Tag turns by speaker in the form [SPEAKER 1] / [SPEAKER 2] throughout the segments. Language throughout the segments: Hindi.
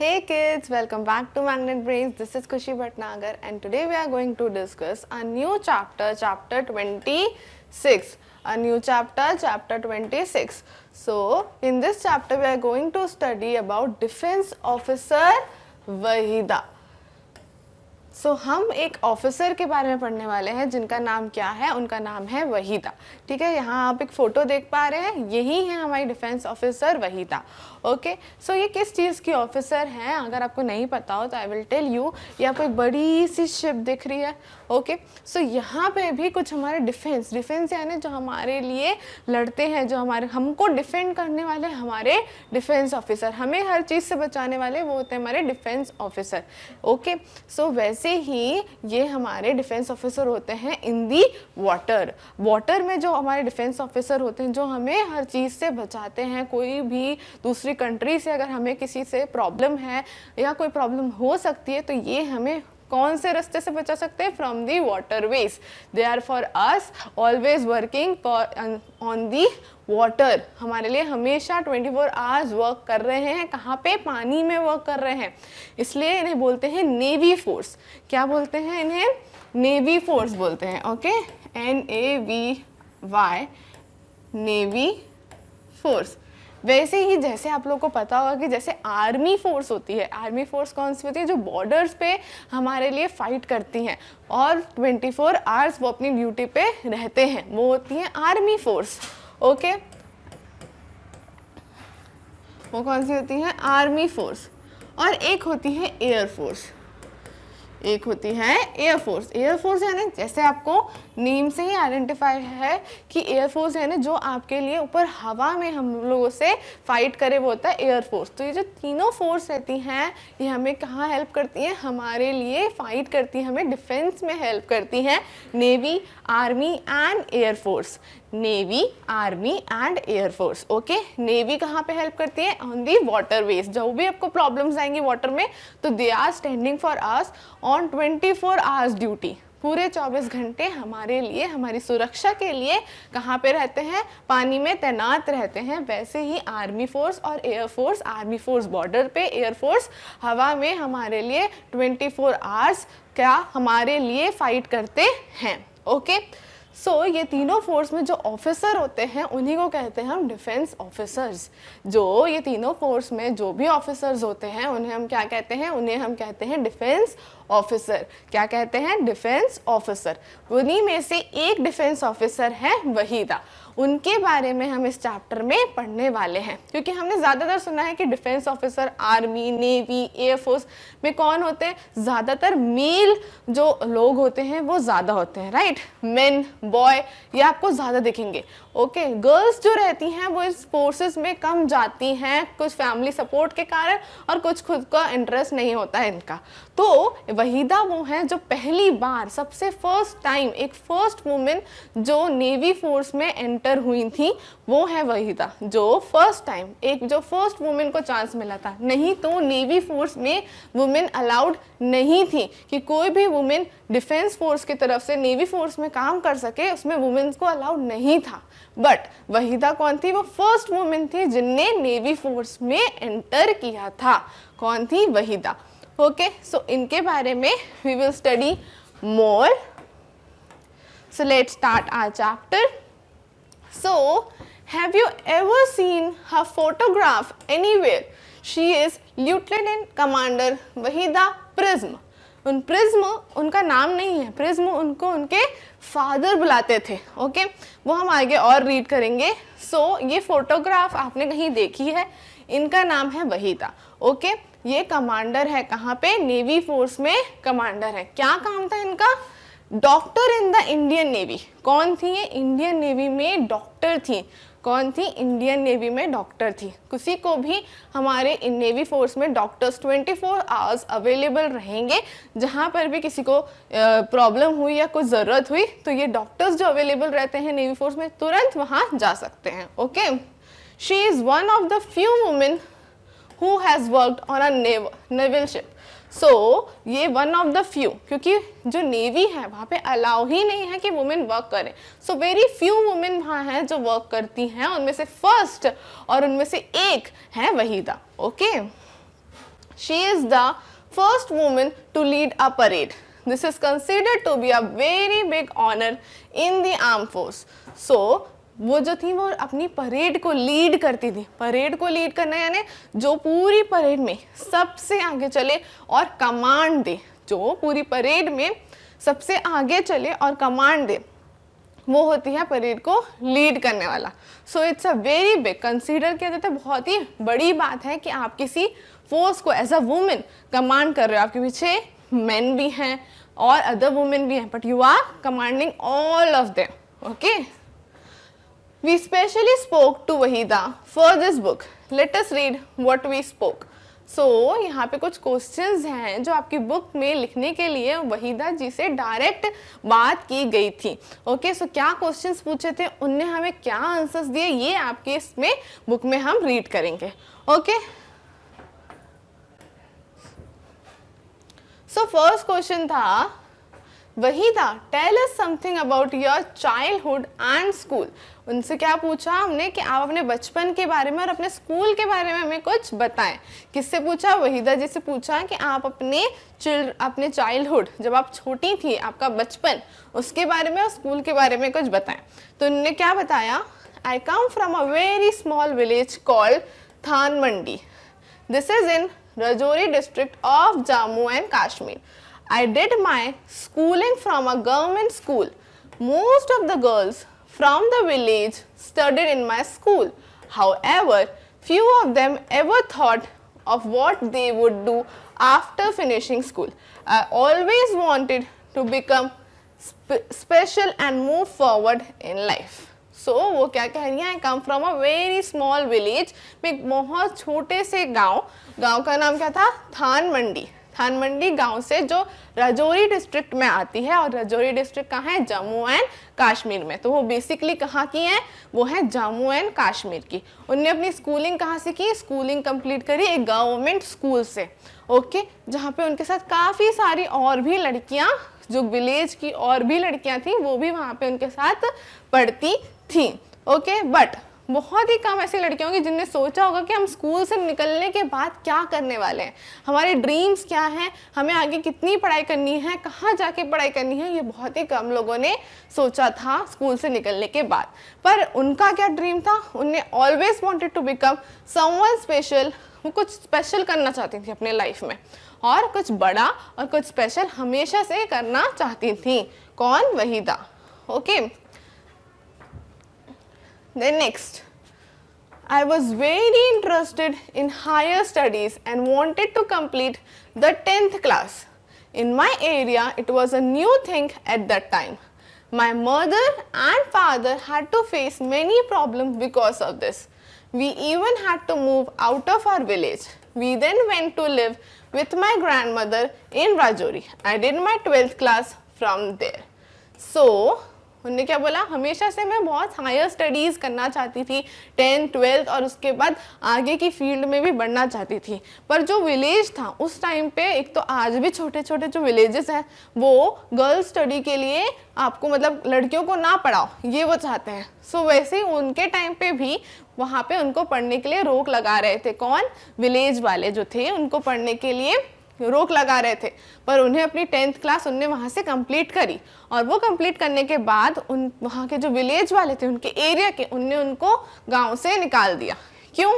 [SPEAKER 1] Hey kids, welcome back to Magnet Brains. This is Kushi Bhatnagar and today we are going to discuss a new chapter, chapter 26. A new chapter, chapter 26. So, in this chapter we are going to study about Defense Officer Wahida. सो हम एक ऑफिसर के बारे में पढ़ने वाले हैं जिनका नाम क्या है, उनका नाम है वहीदा। ठीक है, यहाँ आप एक फ़ोटो देख पा रहे हैं, यही है हमारी डिफेंस ऑफिसर वहीदा। ओके, सो ये किस चीज़ की ऑफिसर हैं, अगर आपको नहीं पता हो तो आई विल टेल यू। ये आपको एक बड़ी सी शिप दिख रही है। ओके, सो यहाँ पे भी कुछ हमारे डिफेंस यानी जो हमारे लिए लड़ते हैं, जो हमको डिफेंड करने वाले हमारे डिफेंस ऑफिसर, हमें हर चीज़ से बचाने वाले वो होते हैं हमारे डिफेंस ऑफिसर। ओके, सो वैसे ही ये हमारे डिफेंस ऑफिसर होते हैं इन दी वाटर में जो हमारे डिफेंस ऑफिसर होते हैं, जो हमें हर चीज़ से बचाते हैं। कोई भी दूसरी कंट्री से अगर हमें किसी से प्रॉब्लम है या कोई प्रॉब्लम हो सकती है तो ये हमें कौन से रास्ते से बचा सकते हैं? From the waterways. They are for us always working on the water. हमारे लिए हमेशा 24 आवर्स वर्क कर रहे हैं। कहाँ पे? पानी में वर्क कर रहे हैं, इसलिए इन्हें बोलते हैं नेवी फोर्स। क्या बोलते हैं इन्हें? नेवी फोर्स बोलते हैं। Okay, NAVY, navy force. वैसे ही जैसे आप लोग को पता होगा कि जैसे आर्मी फोर्स होती है, आर्मी फोर्स कौन सी होती है? जो बॉर्डर्स पे हमारे लिए फाइट करती हैं और 24 आवर्स वो अपनी ड्यूटी पे रहते हैं, वो होती है आर्मी फोर्स। ओके, वो कौन सी होती है? Army force. और एक होती है एयर फोर्स, एक होती है एयर फोर्स। एयर फोर्स यानी जैसे आपको नेम से ही आइडेंटिफाई है कि एयर फोर्स यानी जो आपके लिए ऊपर हवा में हम लोगों से फाइट करे वो होता है एयर फोर्स। तो ये जो तीनों फोर्स रहती हैं ये हमें कहाँ हेल्प करती हैं? हमारे लिए फाइट करती हैं, हमें डिफेंस में हेल्प करती हैं। Navy, army and air force. Navy, army and air force. Okay, navy कहाँ पे हेल्प करती है? On the waterways. जो भी आपको प्रॉब्लम्स आएंगी वाटर में तो they are standing for us on 24 hours duty. पूरे 24 घंटे हमारे लिए, हमारी सुरक्षा के लिए कहाँ पे रहते हैं? पानी में तैनात रहते हैं। वैसे ही आर्मी फोर्स और air force, army force border पे, एयर फोर्स हवा में हमारे लिए 24 आवर्स क्या हमारे लिए फाइट करते हैं। ओके, सो ये तीनों फोर्स में जो ऑफिसर होते हैं उन्हीं को कहते हैं हम डिफेंस ऑफिसर्स। जो ये तीनों फोर्स में जो भी ऑफिसर्स होते हैं उन्हें हम क्या कहते हैं? उन्हें हम कहते हैं डिफेंस ऑफिसर। क्या कहते हैं? Defence officer. उन्हीं में से एक डिफेंस ऑफिसर है वहीदा। उनके बारे में हम इस चैप्टर में पढ़ने वाले हैं, क्योंकि हमने ज़्यादातर सुना है कि defence officer army, navy, air force में कौन होते हैं? ज़्यादातर मेल जो लोग होते हैं वो ज़्यादा होते हैं, राइट? मेन, बॉय ये आपको ज़्यादा दिखेंगे। ओके, गर्ल्स जो रहती हैं वो इस फोर्सेस में कम जाती हैं, कुछ फैमिली सपोर्ट के कारण और कुछ खुद का इंटरेस्ट नहीं होता है इनका। तो वहीदा वो हैं जो पहली बार, सबसे फर्स्ट टाइम एक फर्स्ट वुमेन जो नेवी फोर्स में एंटर हुई थी, वो है वहीदा। जो फर्स्ट टाइम, एक जो फर्स्ट वुमेन को चांस मिला था। नहीं तो नेवी फोर्स में वुमेन अलाउड नहीं थी कि कोई भी वुमेन डिफेंस फोर्स की तरफ से नेवी फोर्स में काम कर सके, उसमें वुमेन्स को अलाउड नहीं था। बट वहीदा कौन थी? वो फर्स्ट वुमेन थी जिनने नेवी फोर्स में एंटर किया था। कौन थी? वहीदा। ओके, सो इनके बारे में we will study more. So let's start our chapter. So, have you ever seen her photograph anywhere? She is Lieutenant Commander Wahida Prism. उन प्रिज्म उनका नाम नहीं है, प्रिज्म उनको उनके फादर बुलाते थे। ओके, वो हम आगे और रीड करेंगे। सो ये फोटोग्राफ आपने कहीं देखी है, इनका नाम है वहीदा। ओके, ये कमांडर है, कहाँ पे? नेवी फोर्स में कमांडर है। क्या काम था इनका? Doctor in the Indian navy. कौन थी ये? इंडियन नेवी में डॉक्टर थी। कौन थी? इंडियन नेवी में डॉक्टर थी। किसी को भी हमारे नेवी फोर्स में डॉक्टर्स 24 आवर्स अवेलेबल रहेंगे। जहाँ पर भी किसी को प्रॉब्लम हुई या कुछ ज़रूरत हुई तो ये डॉक्टर्स जो अवेलेबल रहते हैं नेवी फोर्स में तुरंत वहाँ जा सकते हैं। Okay, she is one of the few women who has worked on a naval ship. So ये वन ऑफ द फ्यू, क्योंकि जो नेवी है वहाँ पे अलाउ ही नहीं है कि वुमेन वर्क करें। सो वेरी फ्यू वुमेन वहाँ हैं जो वर्क करती हैं, उनमें से फर्स्ट और उनमें से एक है Waheeda. Okay, she is the first woman to lead a parade. This is considered to be a very big honour in the arm force. So वो जो थी वो अपनी परेड को लीड करती थी. परेड को लीड करना यानी जो पूरी परेड में सबसे आगे चले और कमांड दे. जो पूरी परेड में सबसे आगे चले और कमांड दे, वो होती है परेड को लीड करने वाला. So it's a very big, consider किया जाता है बहुत ही बड़ी बात है कि आप किसी फोर्स को एज अ वुमेन कमांड कर रहे हो. आपके पीछे मेन भी हैं और अदर वुमेन भी हैं, but you are commanding all of them. Okay, we specially spoke to Waheeda for this book. Let us read what we spoke. So यहाँ पे कुछ क्वेश्चंस हैं जो आपकी बुक में लिखने के लिए वहीदा जी से डायरेक्ट बात की गई थी. ओके, सो क्या क्वेश्चंस पूछे थे, उनने हमें क्या आंसर्स दिए, ये आपके इसमें बुक में हम रीड करेंगे. ओके, सो फर्स्ट क्वेश्चन था, Waheeda tell us something about your childhood and school. उनसे क्या पूछा हमने कि आप अपने बचपन के बारे में और अपने स्कूल के बारे में हमें कुछ बताएं. किससे पूछा, वहीदा जी से पूछा कि आप अपने चाइल्डहुड, जब आप छोटी थी, आपका बचपन, उसके बारे में और स्कूल के बारे में कुछ बताएं. तो उन्होंने क्या बताया, I come from a very small village called Thanamandi. This is in Rajouri district of Jammu and Kashmir. I did my schooling from a government school. Most of the girls from the village studied in my school. However, few of them ever thought of what they would do after finishing school. I always wanted to become special and move forward in life. So वो क्या कह रही है, I come from a very small village. मैं एक बहुत छोटे से गांव का नाम क्या था, थान मंडी. थान मंडी गांव से जो राजौरी डिस्ट्रिक्ट में आती है, और राजौरी डिस्ट्रिक्ट कहाँ है, जम्मू एंड कश्मीर में. तो वो बेसिकली कहाँ की है, वो है जम्मू एंड कश्मीर की. उनने अपनी स्कूलिंग कहाँ से की, स्कूलिंग कंप्लीट करी एक गवर्नमेंट स्कूल से. ओके, जहाँ पे उनके साथ काफ़ी सारी और भी लड़कियाँ, जो विलेज की और भी लड़कियाँ थी, वो भी वहाँ पे उनके साथ पढ़ती थी. ओके, बट बहुत ही कम ऐसी लड़कियां होंगी जिनने सोचा होगा कि हम स्कूल से निकलने के बाद क्या करने वाले हैं, हमारे ड्रीम्स क्या हैं, हमें आगे कितनी पढ़ाई करनी है, कहाँ जाके पढ़ाई करनी है. ये बहुत ही कम लोगों ने सोचा था स्कूल से निकलने के बाद. पर उनका क्या ड्रीम था, उन्हें always wanted to become someone special. वो कुछ स्पेशल करना चाहती थी अपने लाइफ में, और कुछ बड़ा और कुछ स्पेशल हमेशा से करना चाहती थी. कौन, Waheeda. Okay, then next, I was very interested in higher studies and wanted to complete the 10th class. In my area, it was a new thing at that time. My mother and father had to face many problems because of this. We even had to move out of our village. We then went to live with my grandmother in Rajouri. I did my 12th class from there. So, उन्होंने क्या बोला, हमेशा से मैं बहुत हायर स्टडीज़ करना चाहती थी, 10th 12th, और उसके बाद आगे की फील्ड में भी बढ़ना चाहती थी. पर जो विलेज था उस टाइम पे, एक तो आज भी छोटे छोटे जो विलेजेस हैं वो गर्ल्स स्टडी के लिए आपको, मतलब लड़कियों को ना पढ़ाओ, ये वो चाहते हैं. सो वैसे ही उनके टाइम पे भी वहाँ पे उनको पढ़ने के लिए रोक लगा रहे थे. कौन, विलेज वाले जो थे, उनको पढ़ने के लिए रोक लगा रहे थे. पर उन्हें अपनी 10th क्लास उनने वहाँ से कंप्लीट करी, और वो कंप्लीट करने के बाद उन वहाँ के जो विलेज वाले थे, उनके एरिया के, उनने उनको गांव से निकाल दिया. क्यों,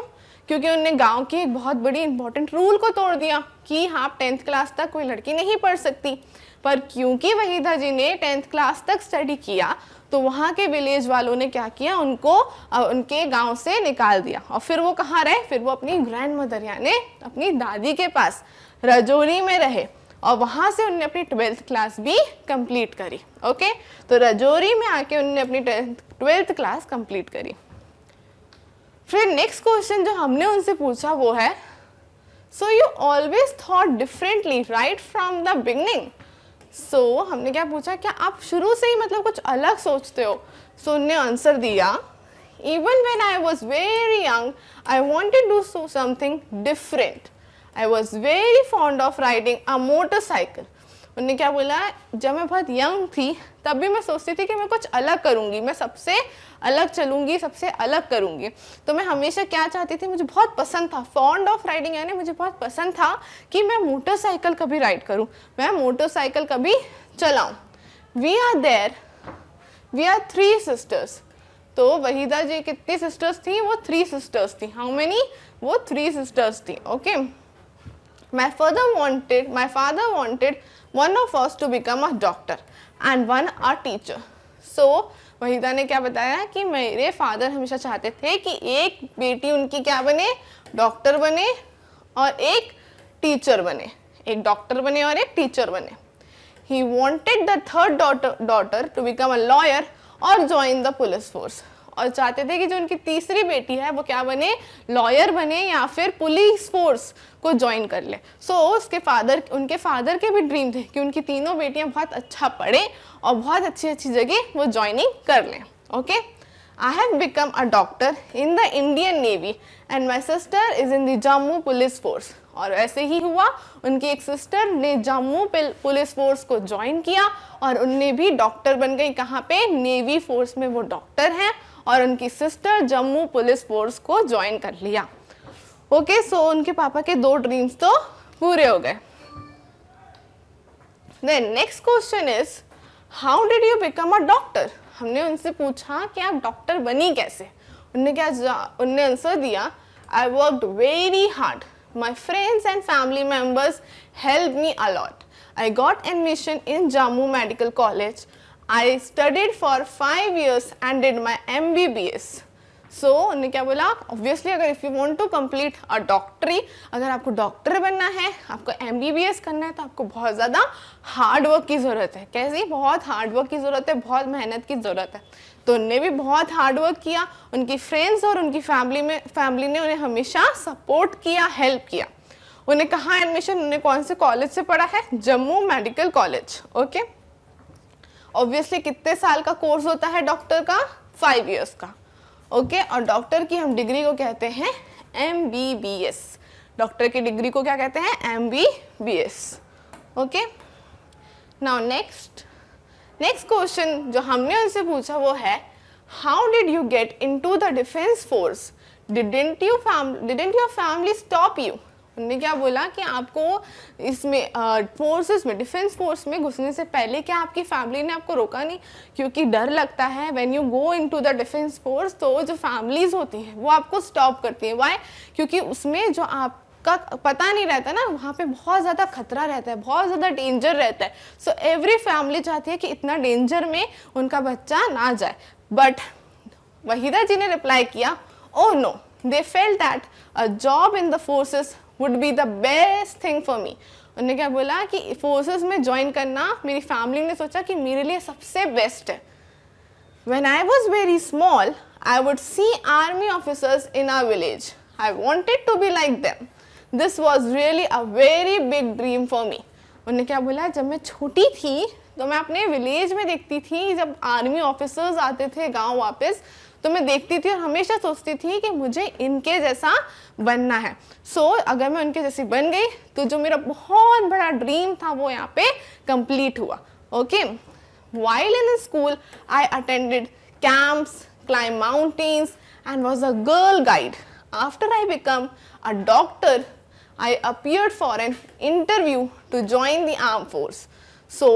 [SPEAKER 1] क्योंकि उनने गांव की एक बहुत बड़ी इंपॉर्टेंट रूल को तोड़ दिया कि हाँ 10th क्लास तक कोई लड़की नहीं पढ़ सकती. पर क्योंकि वहीदा जी ने 10th क्लास तक स्टडी किया, तो वहाँ के विलेज वालों ने क्या किया, उनको उनके गांव से निकाल दिया. और फिर वो कहाँ रहे, फिर वो अपनी ग्रैंड मदर यानी अपनी दादी के पास राजौरी में रहे, और वहाँ से उन्होंने अपनी 12th क्लास भी कंप्लीट करी. ओके, तो राजौरी में आके उन्होंने अपनी 12th क्लास कंप्लीट करी. फिर नेक्स्ट क्वेश्चन जो हमने उनसे पूछा वो है, so you always thought differently right from the beginning. So हमने क्या पूछा, क्या आप शुरू से ही मतलब कुछ अलग सोचते हो. सो उन्होंने आंसर दिया, even when I was very young I wanted to do something different. I was very fond of riding a motorcycle. उन्होंने क्या बोला, जब मैं बहुत यंग थी तब भी मैं सोचती थी कि मैं कुछ अलग करूँगी, मैं सबसे अलग चलूँगी, सबसे अलग करूँगी। तो मैं हमेशा क्या चाहती थी, मुझे बहुत पसंद था, फॉन्ड ऑफ राइडिंग, यानी मुझे बहुत पसंद था कि मैं मोटरसाइकिल कभी राइड करूँ, मैं मोटरसाइकिल कभी चलाऊँ। We are 3 sisters. तो वहीदा जी कितनी सिस्टर्स थी, वो 3 सिस्टर्स थी। हाउ मेनी, वो 3 सिस्टर्स थी। Okay, my father wanted one of us to become a doctor and one a teacher. So Waheeda ने क्या बताया कि मेरे फादर हमेशा चाहते थे कि एक बेटी उनकी क्या बने, डॉक्टर बने और एक टीचर बने, एक डॉक्टर बने और एक टीचर बने। He wanted the third daughter to become a lawyer or join the police force. और चाहते थे कि जो उनकी तीसरी बेटी है वो क्या बने, लॉयर बने या फिर पुलिस फोर्स को ज्वाइन कर ले। उनके फादर के भी ड्रीम थे कि उनकी तीनों बेटियां बहुत अच्छा पढ़े और बहुत अच्छी अच्छी जगह वो ज्वाइनिंग कर लें। Okay, I have become a doctor in the Indian Navy and my sister is in the Jammu police force. और ऐसे ही हुआ, उनकी एक सिस्टर ने जम्मू पुलिस फोर्स को ज्वाइन किया और उनने भी डॉक्टर बन गई। कहाँ पे, नेवी फोर्स में वो डॉक्टर हैं और उनकी सिस्टर जम्मू पुलिस फोर्स को ज्वाइन कर लिया। ओके, सो उनके पापा के 2 ड्रीम्स तो पूरे हो गए। Then next question is, how did you become a doctor? हमने उनसे पूछा कि आप डॉक्टर बनी कैसे। उनने आंसर दिया, I worked very hard, my friends and family members helped me a lot. I got admission in Jammu Medical College. I studied for 5 years and did my MBBS. So उन्होंने क्या बोला, ऑब्वियसली अगर if you want to complete a डॉक्टरी, अगर आपको डॉक्टर बनना है, आपको MBBS करना है, तो आपको बहुत ज़्यादा हार्ड वर्क की ज़रूरत है। कैसी, बहुत हार्ड वर्क की ज़रूरत है, बहुत मेहनत की ज़रूरत है। तो उनने भी बहुत हार्ड वर्क किया, उनकी फ्रेंड्स और उनकी फैमिली ने उन्हें हमेशा सपोर्ट किया, हेल्प किया। उन्हें कहाँ एडमिशन, उन्हें कौन से कॉलेज से पढ़ा है, Jammu medical college. Okay, obviously कितने साल का कोर्स होता है डॉक्टर का, 5 इयर्स का। ओके, और डॉक्टर की हम डिग्री को कहते हैं MBBS। डॉक्टर की डिग्री को क्या कहते हैं, MBBS। Okay, now next question जो हमने उनसे पूछा वो है, how did you get into the defence force? Didn't your family stop you? उन्होंने क्या बोला कि आपको इसमें फोर्सेस में, डिफेंस फोर्स में घुसने से पहले क्या आपकी फैमिली ने आपको रोका नहीं? क्योंकि डर लगता है when you go into the defence force, तो जो फैमिलीज होती हैं वो आपको स्टॉप करती हैं। व्हाई? क्योंकि उसमें जो आपका पता नहीं रहता ना, वहाँ पे बहुत ज़्यादा खतरा रहता है, बहुत ज़्यादा डेंजर रहता है। सो एवरी फैमिली चाहती है कि इतना डेंजर में उनका बच्चा ना जाए। बट वहीदा जी ने रिप्लाई किया, oh no, they felt that a job in the forces would be the best thing for me. उन्होंने क्या बोला कि फोर्सेस में ज्वाइन करना मेरी फैमिली ने सोचा कि मेरे लिए सबसे बेस्ट है। When I was very small, I would see army officers in our village. I wanted to be like them. This was really a very big dream for me. उन्होंने क्या बोला, जब मैं छोटी थी तो मैं अपने विलेज में देखती थी जब आर्मी ऑफिसर्स आते थे गांव वापस, तो मैं देखती थी और हमेशा सोचती थी कि मुझे इनके जैसा बनना है। सो अगर मैं उनके जैसी बन गई तो जो मेरा बहुत बड़ा ड्रीम था वो यहाँ पे कंप्लीट हुआ। Okay, while in school I attended camps, climbed mountains and was a girl guide. After I became a doctor, I appeared for an interview to join the armed force. So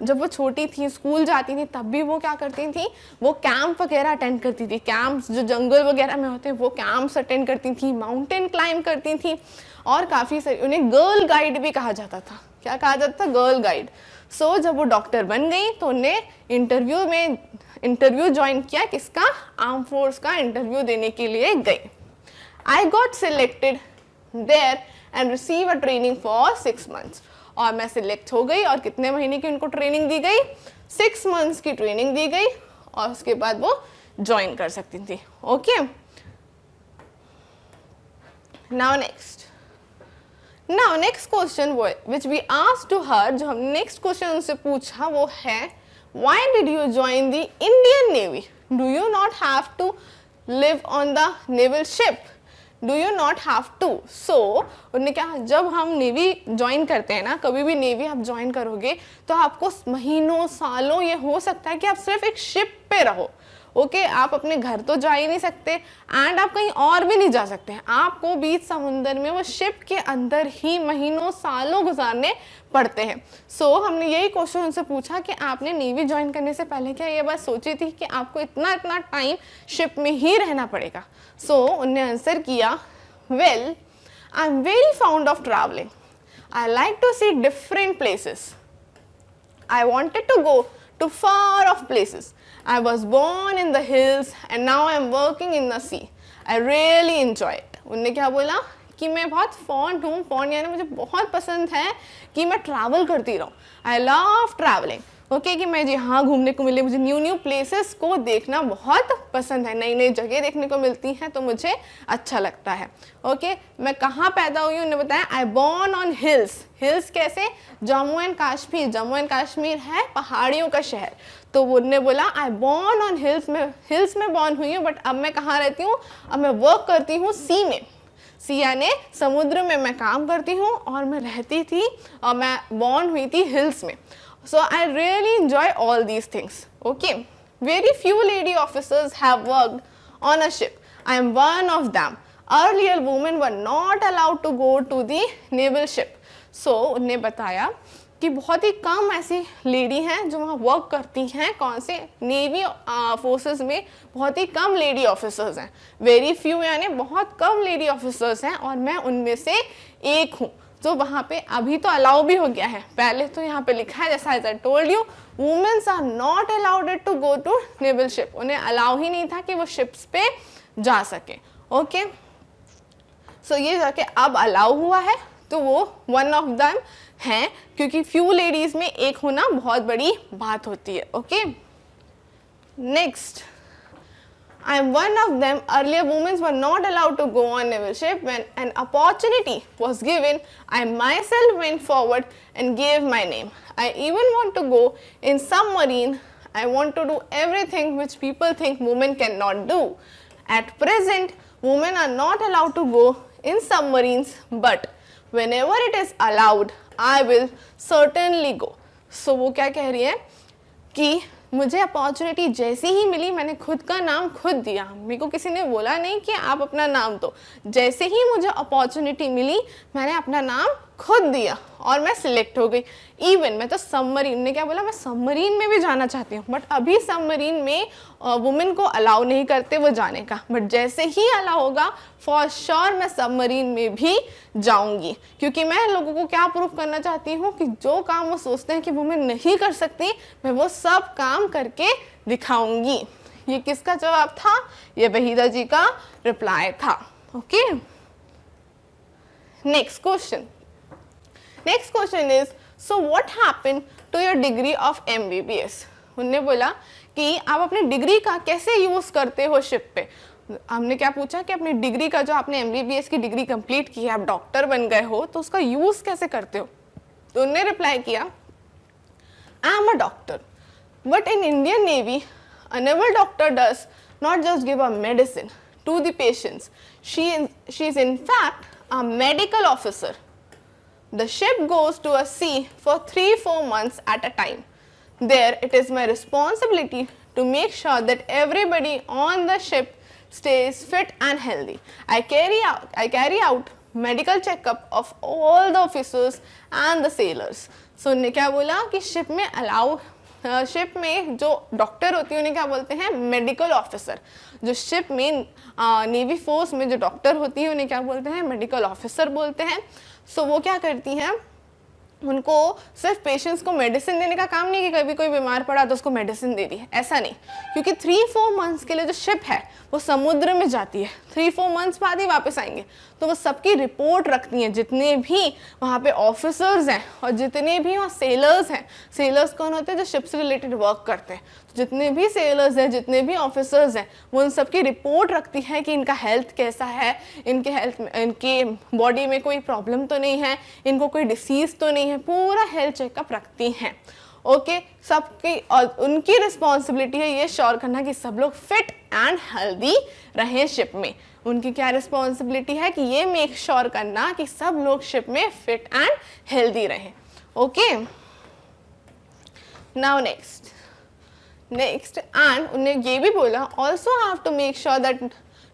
[SPEAKER 1] जब वो छोटी थी, स्कूल जाती थी, तब भी वो क्या करती थी, वो कैंप वगैरह अटेंड करती थी। कैंप्स जो जंगल वगैरह में होते हैं वो कैंप्स अटेंड करती थी, माउंटेन क्लाइंब करती थी और काफ़ी सारी, उन्हें गर्ल गाइड भी कहा जाता था। क्या कहा जाता था, गर्ल गाइड। सो जब वो डॉक्टर बन गई तो उन्हें इंटरव्यू ज्वाइन किया, किसका, आर्म फोर्स का इंटरव्यू देने के लिए गई। I got selected there and receive a training for 6 months। और मैं सिलेक्ट हो गई और कितने महीने की उनको ट्रेनिंग दी गई, 6 months की ट्रेनिंग दी गई और उसके बाद वो ज्वाइन कर सकती थी। Okay, now next question which we asked to her, जो हमने नेक्स्ट क्वेश्चन उनसे पूछा वो है, why did you join the Indian navy? Do you not have to live on the naval ship? Do you not have to? So उन्होंने कहा जब हम नेवी ज्वाइन करते हैं ना, कभी भी नेवी आप ज्वाइन करोगे तो आपको महीनों सालों ये हो सकता है कि आप सिर्फ एक शिप पे रहो। ओके आप अपने घर तो जा ही नहीं सकते एंड आप कहीं और भी नहीं जा सकते हैं, आपको बीच समुंदर में वो शिप के अंदर ही महीनों सालों गुजारने पड़ते हैं। सो हमने यही क्वेश्चन उनसे पूछा कि आपने नेवी ज्वाइन करने से पहले क्या ये बात सोची थी कि आपको इतना इतना टाइम शिप में ही रहना पड़ेगा? सो उनने आंसर किया, well I am very found of travelling, I like to see different places, I wanted to go to far off places. I was born in the hills and now I am working in the sea. I really enjoy it. उन्होंने क्या बोला कि मैं बहुत फॉन्ड हूँ, फॉन्ड यानी मुझे बहुत पसंद है कि मैं ट्रैवल करती रहूँ। I love traveling. ओके कि मैं जहाँ घूमने को मिले, मुझे न्यू न्यू प्लेसेस को देखना बहुत पसंद है, नई नई जगह देखने को मिलती हैं तो मुझे अच्छा लगता है। ओके मैं कहाँ पैदा हुई, उन्होंने बताया I born on hills. Hills कैसे? जम्मू एंड कश्मीर, जम्मू एंड कश्मीर है पहाड़ियों का शहर, तो उन्होंने बोला आई बॉर्न ऑन हिल्स, में हिल्स में बॉर्न हुई हूँ, बट अब मैं कहाँ रहती हूँ, अब मैं वर्क करती हूँ सी में। सी यानी समुद्र में मैं काम करती हूँ और मैं रहती थी और मैं बॉर्न हुई थी हिल्स में। So I really enjoy all these things. Okay, very few lady officers have worked on a ship. I am one of them. Earlier women were not allowed to go to the naval ship. So उन्होंने बताया कि बहुत ही कम ऐसी लेडी हैं जो वहाँ वर्क करती हैं, कौन से नेवी फोर्सेस में बहुत ही कम लेडी ऑफिसर्स हैं। वेरी फ्यू यानी बहुत कम लेडी ऑफिसर्स हैं और मैं उनमें से एक हूँ जो वहाँ पे अभी तो अलाउ भी हो गया है। पहले तो यहाँ पे लिखा है जैसा I told you, womens are not allowed to go to naval ship, उन्हें अलाउ ही नहीं था कि वो शिप्स पे जा सके। ओके सो ये जाके अब अलाउ हुआ है तो वो वन ऑफ देम हैं, क्योंकि फ्यू लेडीज में एक होना बहुत बड़ी बात होती है। Okay next, I am one of them. Earlier women were not allowed to go on naval ship. When an opportunity was given, I myself went forward and gave my name. I even want to go in submarine. I want to do everything which people think women cannot do. At present, women are not allowed to go in submarines, but whenever it is allowed, I will certainly go. So वो क्या कह रही है कि मुझे अपॉर्चुनिटी जैसी ही मिली मैंने खुद का नाम खुद दिया, मेरे को किसी ने बोला नहीं कि आप अपना नाम दो, जैसे ही मुझे अपॉर्चुनिटी मिली मैंने अपना नाम खुद दिया और मैं सिलेक्ट हो गई। इवन मैं तो सबमरीन ने क्या बोला, मैं सबमरीन में भी जाना चाहती हूँ, बट अभी सबमरीन में वुमेन को अलाउ नहीं करते वो जाने का, बट जैसे ही अलाउ होगा फॉर श्योर मैं सबमरीन में भी जाऊंगी, क्योंकि मैं लोगों को क्या प्रूफ करना चाहती हूँ कि जो काम वो सोचते हैं कि वुमेन नहीं कर सकती, मैं वो सब काम करके दिखाऊंगी। ये किसका जवाब था? ये वहीदा जी का रिप्लाई था। Okay next question, next question is so what happened to your degree of MBBS? उन्होंने बोला कि आप अपनी डिग्री का कैसे यूज करते हो शिप पे। हमने क्या पूछा कि अपनी डिग्री का, जो आपने MBBS की डिग्री कंप्लीट की है, आप डॉक्टर बन गए हो, तो उसका यूज कैसे करते हो? तो उन्होंने रिप्लाई किया, I am a doctor, but in Indian navy a naval doctor does not just give a medicine to the patients. She is in fact a medical officer. The ship goes to a sea for 3-4 months at a time. There, it is my responsibility to make sure that everybody on the ship stays fit and healthy. I carry out medical checkup of all the officers and the sailors. So उन्होंने क्या बोला कि शिप में अलाउ, शिप में जो डॉक्टर होती है उन्हें क्या बोलते हैं? Medical officer. जो शिप में नेवी फोर्स में जो डॉक्टर होती है उन्हें क्या बोलते हैं? मेडिकल ऑफिसर बोलते हैं। सो वो क्या करती हैं, उनको सिर्फ पेशेंट्स को मेडिसिन देने का काम नहीं कि कभी कोई बीमार पड़ा तो उसको मेडिसिन दे दी, ऐसा नहीं, क्योंकि 3-4 मंथ्स के लिए जो शिप है वो समुद्र में जाती है, 3-4 मंथ्स बाद ही वापस आएंगे, तो वो सबकी रिपोर्ट रखती हैं, जितने भी वहाँ पे ऑफिसर्स हैं और जितने भी वहाँ सेलर्स हैं। सेलर्स कौन होते हैं? जो शिप से रिलेटेड वर्क करते हैं। तो जितने भी सेलर्स हैं, जितने भी ऑफिसर्स हैं, वो उन सबकी रिपोर्ट रखती है कि इनका हेल्थ कैसा है, इनके हेल्थ में, इनके बॉडी में कोई प्रॉब्लम तो नहीं है, इनको कोई डिसीज़ तो नहीं है, पूरा हेल्थ चेकअप रखती हैं। ओके सबकी और उनकी रिस्पॉन्सिबिलिटी है ये श्योर करना कि सब लोग फिट एंड हेल्दी रहें शिप में। उनकी क्या रिस्पॉन्सिबिलिटी है कि ये मेक श्योर करना कि सब लोग शिप में फिट एंड हेल्दी रहें। ओके नाउ नेक्स्ट एंड उन्हें ये भी बोला also have to make sure that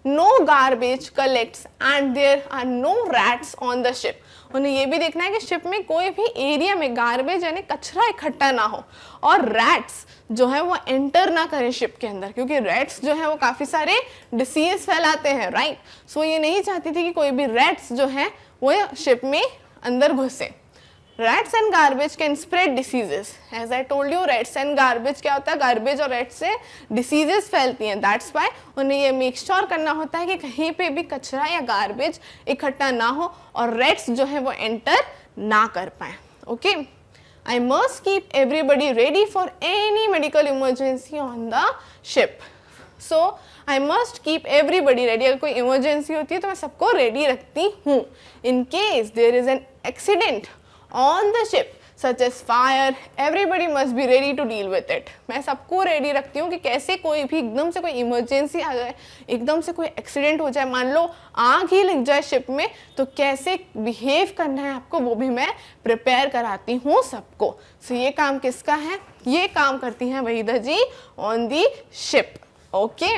[SPEAKER 1] no garbage collects and there are no rats on the ship. उन्हें ये भी देखना है कि शिप में कोई भी एरिया में गार्बेज यानी कचरा इकट्ठा ना हो और रैट्स जो है वो एंटर ना करें शिप के अंदर, क्योंकि रैट्स जो है वो काफ़ी सारे डिसीज फैलाते हैं, राइट। सो ये नहीं चाहती थी कि कोई भी रैट्स जो है वो शिप में अंदर घुसे। Rats and garbage can spread diseases, as I told you rats and garbage क्या होता है, गार्बेज और रैट्स से डिसीजेस फैलती हैं। दैट्स वाई उन्हें ये मेक श्योर करना होता है कि कहीं पे भी कचरा या गार्बेज इकट्ठा ना हो और रैट्स जो है वो एंटर ना कर पाए। Okay I must keep everybody ready for any medical emergency on the ship. So I must keep everybody ready. अगर कोई इमरजेंसी होती है तो मैं सबको रेडी रखती हूँ। In case there is an accident on the ship such as fire, everybody must be ready to deal with it. मैं सबको रेडी रखती हूँ कि कैसे कोई भी एकदम से कोई इमरजेंसी आ जाए, एकदम से कोई एक्सीडेंट हो जाए, मान लो आग ही लग जाए शिप में, तो कैसे बिहेव करना है आपको वो भी मैं प्रिपेयर कराती हूँ सबको। सो ये काम किसका है, ये काम करती हैं Waheeda ji on the ship. Okay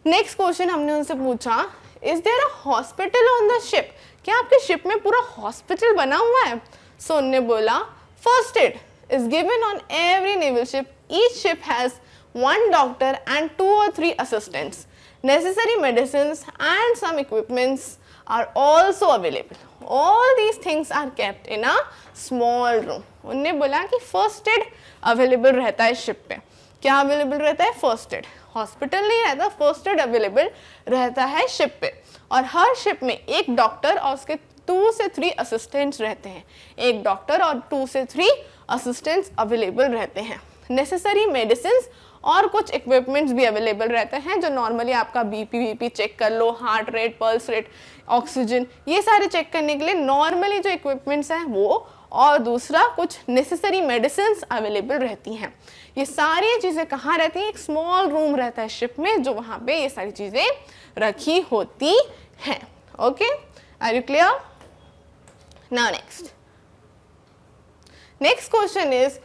[SPEAKER 1] next question हमने उनसे पूछा is there a hospital on the ship, क्या आपके शिप में पूरा हॉस्पिटल बना हुआ है। सो उन्होंने बोला first aid is given on every naval ship, each ship has 1 doctor and 2 or 3 assistants. Necessary medicines and some equipments are also available. All these things are kept in a small room. उन्होंने बोला कि फर्स्ट एड अवेलेबल रहता है शिप पे। क्या अवेलेबल रहता है, फर्स्ट एड। हॉस्पिटल नहीं रहता, फर्स्ट एड अवेलेबल रहता है शिप पे। और हर शिप में एक डॉक्टर और उसके 2 से 3 असिस्टेंट्स रहते हैं। एक डॉक्टर और 2 से 3 असिस्टेंट्स अवेलेबल रहते हैं। नेसेसरी मेडिसिन और कुछ इक्विपमेंट्स भी अवेलेबल रहते हैं जो नॉर्मली आपका बीपी चेक कर लो, heart rate, pulse rate, oxygen, ये सारे चेक करने के लिए नॉर्मली जो इक्विपमेंट्स हैं वो, और दूसरा कुछ नेसेसरी मेडिसिन अवेलेबल रहती हैं। ये सारी चीज़ें कहाँ रहती हैं, एक स्मॉल रूम रहता है शिप में जो वहाँ पे ये सारी चीज़ें रखी होती हैं। Okay are you clear. Now next question is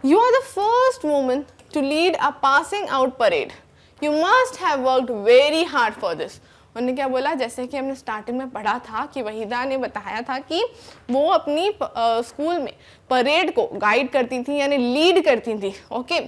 [SPEAKER 1] you are the first woman to lead a passing out parade. You must have worked very hard for this. उन्होंने क्या बोला, जैसे कि हमने स्टार्टिंग में पढ़ा था कि वहीदा ने बताया था कि वो अपनी स्कूल में परेड को गाइड करती थी यानी लीड करती थी। ओके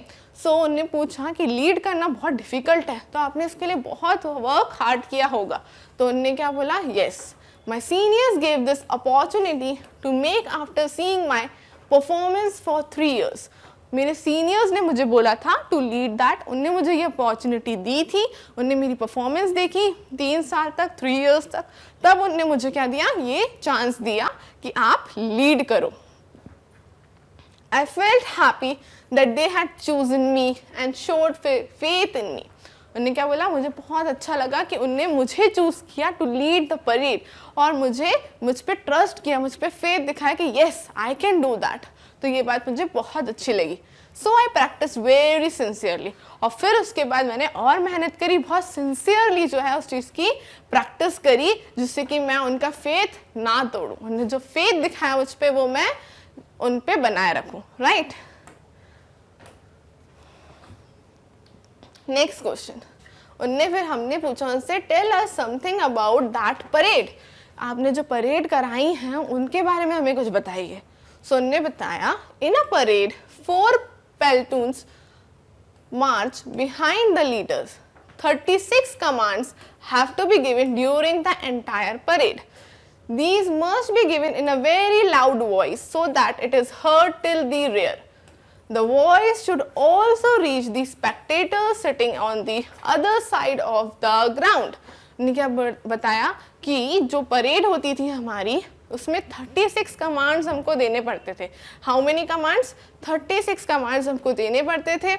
[SPEAKER 1] सो उन्होंने पूछा कि लीड करना बहुत डिफ़िकल्ट है तो आपने इसके लिए बहुत वर्क हार्ड किया होगा। तो उन्होंने क्या बोला, yes my seniors gave this opportunity to make after seeing my performance for 3 years. मेरे सीनियर्स ने मुझे बोला था टू लीड दैट, उनने मुझे ये अपॉर्चुनिटी दी थी, उनने मेरी परफॉर्मेंस देखी 3 साल तक, 3 years तक, तब उनने मुझे क्या दिया, ये चांस दिया कि आप लीड करो। I felt happy that they had chosen me and showed faith in me. उन्होंने क्या बोला, मुझे बहुत अच्छा लगा कि उनने मुझे चूज़ किया टू लीड द परेड और मुझ पे ट्रस्ट किया, मुझ पे फेथ दिखाया कि yes I can do that. तो ये बात मुझे बहुत अच्छी लगी। सो आई प्रैक्टिस वेरी सिंसियरली, और फिर उसके बाद मैंने और मेहनत करी, बहुत सिंसियरली जो है उस चीज़ की प्रैक्टिस करी जिससे कि मैं उनका फेथ ना तोड़ूँ। उन्होंने जो फेथ दिखाया मुझ पे वो मैं उन पे बनाए रखूँ, राइट। नेक्स्ट क्वेश्चन उनने फिर हमने पूछा उनसे tell us something about that parade, आपने जो परेड कराई हैं उनके बारे में हमें कुछ बताइए। सो उनने बताया इन अ parade 4 platoons march behind the leaders. 36 commands have to be given during the entire parade. These must be given in a very loud voice so that it is heard till the rear. The voice should also reach the spectators sitting on the other side of the ground. ने क्या बताया कि जो परेड होती थी हमारी उसमें 36 कमांड्स हमको देने पड़ते थे। हाउ मेनी कमांड्स, 36 कमांड्स हमको देने पड़ते थे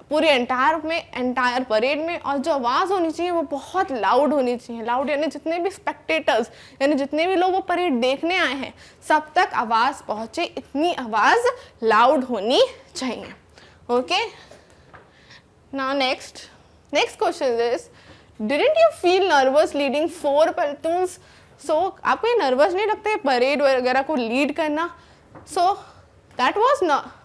[SPEAKER 1] पूरी एंटायर परेड में, और जो आवाज़ होनी चाहिए वो बहुत लाउड होनी चाहिए। लाउड यानी जितने भी स्पेक्टेटर्स यानी जितने भी लोग वो परेड देखने आए हैं सब तक आवाज़ पहुँचे, इतनी आवाज़ लाउड होनी चाहिए। Okay, now next question is, didn't you feel nervous leading 4 platoons? So आपको ये नर्वस नहीं लगता है परेड वगैरह को लीड करना? So that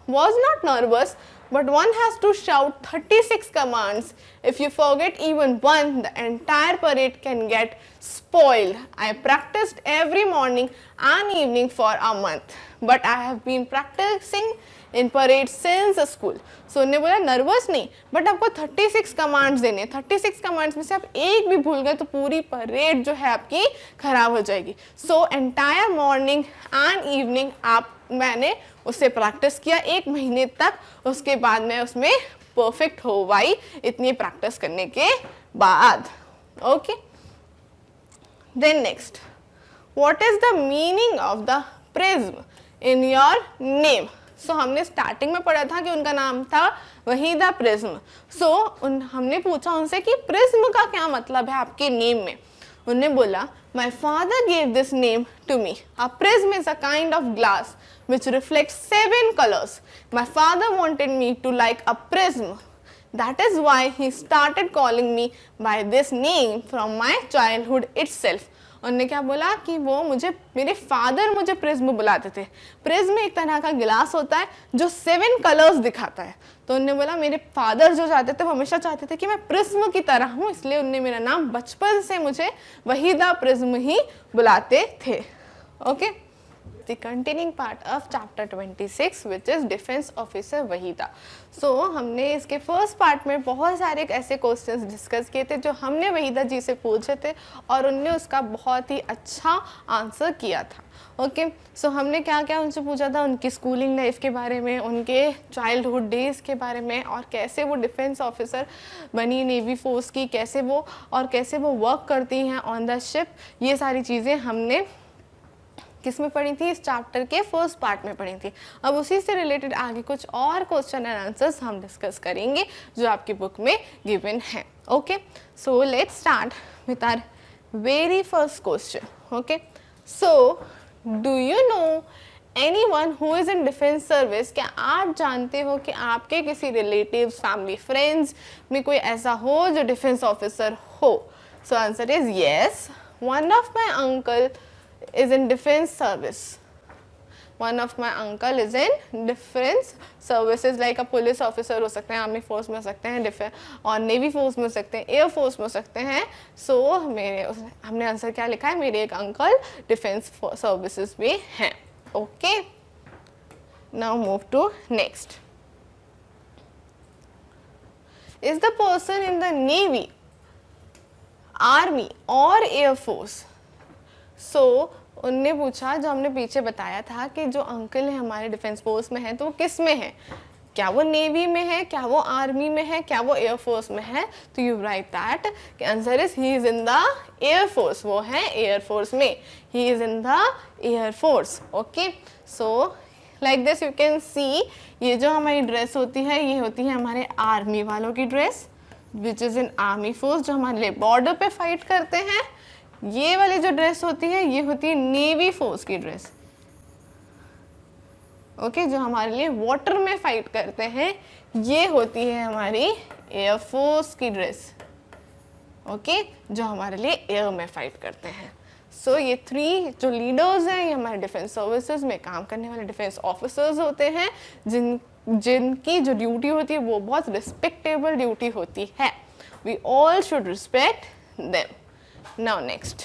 [SPEAKER 1] was not nervous, but one has to shout 36 commands. If you forget even one, the entire parade can get spoiled. I practiced every morning and evening for a month, but I have been practicing in parade since school. So उन्होंने बोला नर्वस नहीं, बट आपको 36 कमांड्स देने, 36 कमांड्स में से आप एक भी भूल गए तो पूरी परेड जो है आपकी खराब हो जाएगी। So entire morning and evening मैंने उससे प्रैक्टिस किया 1 महीने तक, उसके बाद मैं उसमें परफेक्ट हो पाई इतनी प्रैक्टिस करने के बाद। Okay, then next, what is the meaning of the prism in your name? So हमने स्टार्टिंग में पढ़ा था कि उनका नाम था वहीदा प्रिज्म। सो हमने पूछा उनसे कि प्रिज्म का क्या मतलब है आपके नेम में? उन्होंने बोला, my father gave this name to me. A prism is a kind of glass which reflects 7 colors. My father wanted me to like a prism. That is why he started calling me by this name from my childhood itself. उन्होंने क्या बोला कि वो मेरे फादर मुझे प्रिज्म बुलाते थे। प्रिज्म एक तरह का गिलास होता है जो 7 कलर्स दिखाता है। तो उन्होंने बोला मेरे फादर जो चाहते थे वो हमेशा चाहते थे कि मैं प्रिज्म की तरह हूँ, इसलिए उन्होंने मेरा नाम बचपन से मुझे वहीदा प्रिज्म ही बुलाते थे। Okay, the continuing part of chapter 26 which is defense officer Waheeda. So हमने इसके फर्स्ट पार्ट में बहुत सारे ऐसे क्वेश्चंस डिस्कस किए थे जो हमने वहीदा जी से पूछे थे और उनने उसका बहुत ही अच्छा आंसर किया था। ओके, सो हमने क्या क्या उनसे पूछा था, उनकी स्कूलिंग लाइफ के बारे में, उनके चाइल्डहुड डेज़ के बारे में, और कैसे वो डिफेंस ऑफिसर बनी नेवी फोर्स की, कैसे वो वर्क करती हैं ऑन द शिप। ये सारी चीज़ें हमने किस में पढ़ी थी? इस चैप्टर के फर्स्ट पार्ट में पढ़ी थी। अब उसी से रिलेटेड आगे कुछ और क्वेश्चन एंड आंसर्स हम डिस्कस करेंगे जो आपकी बुक में गिवन है। Okay, so let's start with our very first question. Okay, so do you know anyone who is in defence service? क्या आप जानते हो कि आपके किसी रिलेटिव्स, फैमिली, फ्रेंड्स में कोई ऐसा हो जो डिफेंस ऑफिसर हो? So answer is yes, one of my uncle is in defense service. One of my uncle is in defense services, like a police officer हो सकते हैं, आर्मी फोर्स में हो सकते हैं, और नेवी फोर्स में हो सकते हैं, एयर फोर्स में हो सकते हैं। सो हमने आंसर क्या लिखा है? मेरे एक अंकल डिफेंस सर्विसेज में हैं। Okay, now move to next. Is the person in the navy, army और एयर फोर्स? सो उनने पूछा, जो हमने पीछे बताया था कि जो अंकल है हमारे डिफेंस फोर्स में है तो वो किस में है? क्या वो नेवी में है, क्या वो आर्मी में है, क्या वो एयर फोर्स में है? तो you right that answer is he is in the air force. वो है एयर फोर्स में, he is in the air force. Okay, so like this you can see, ये जो हमारी ड्रेस होती है ये होती है हमारे आर्मी वालों की dress, which is in army force, जो हमारे लिए बॉर्डर पे फाइट करते हैं। ये वाली जो ड्रेस होती है ये होती है नेवी फोर्स की ड्रेस। ओके, जो हमारे लिए वाटर में फाइट करते हैं ये होती है हमारी एयर फोर्स की ड्रेस। ओके, जो हमारे लिए एयर में फाइट करते हैं। सो ये 3 जो लीडर्स हैं ये हमारे डिफेंस सर्विसेज में काम करने वाले डिफेंस ऑफिसर्स होते हैं, जिनकी जो ड्यूटी होती है वो बहुत रिस्पेक्टेबल ड्यूटी होती है। We all should respect them. Now next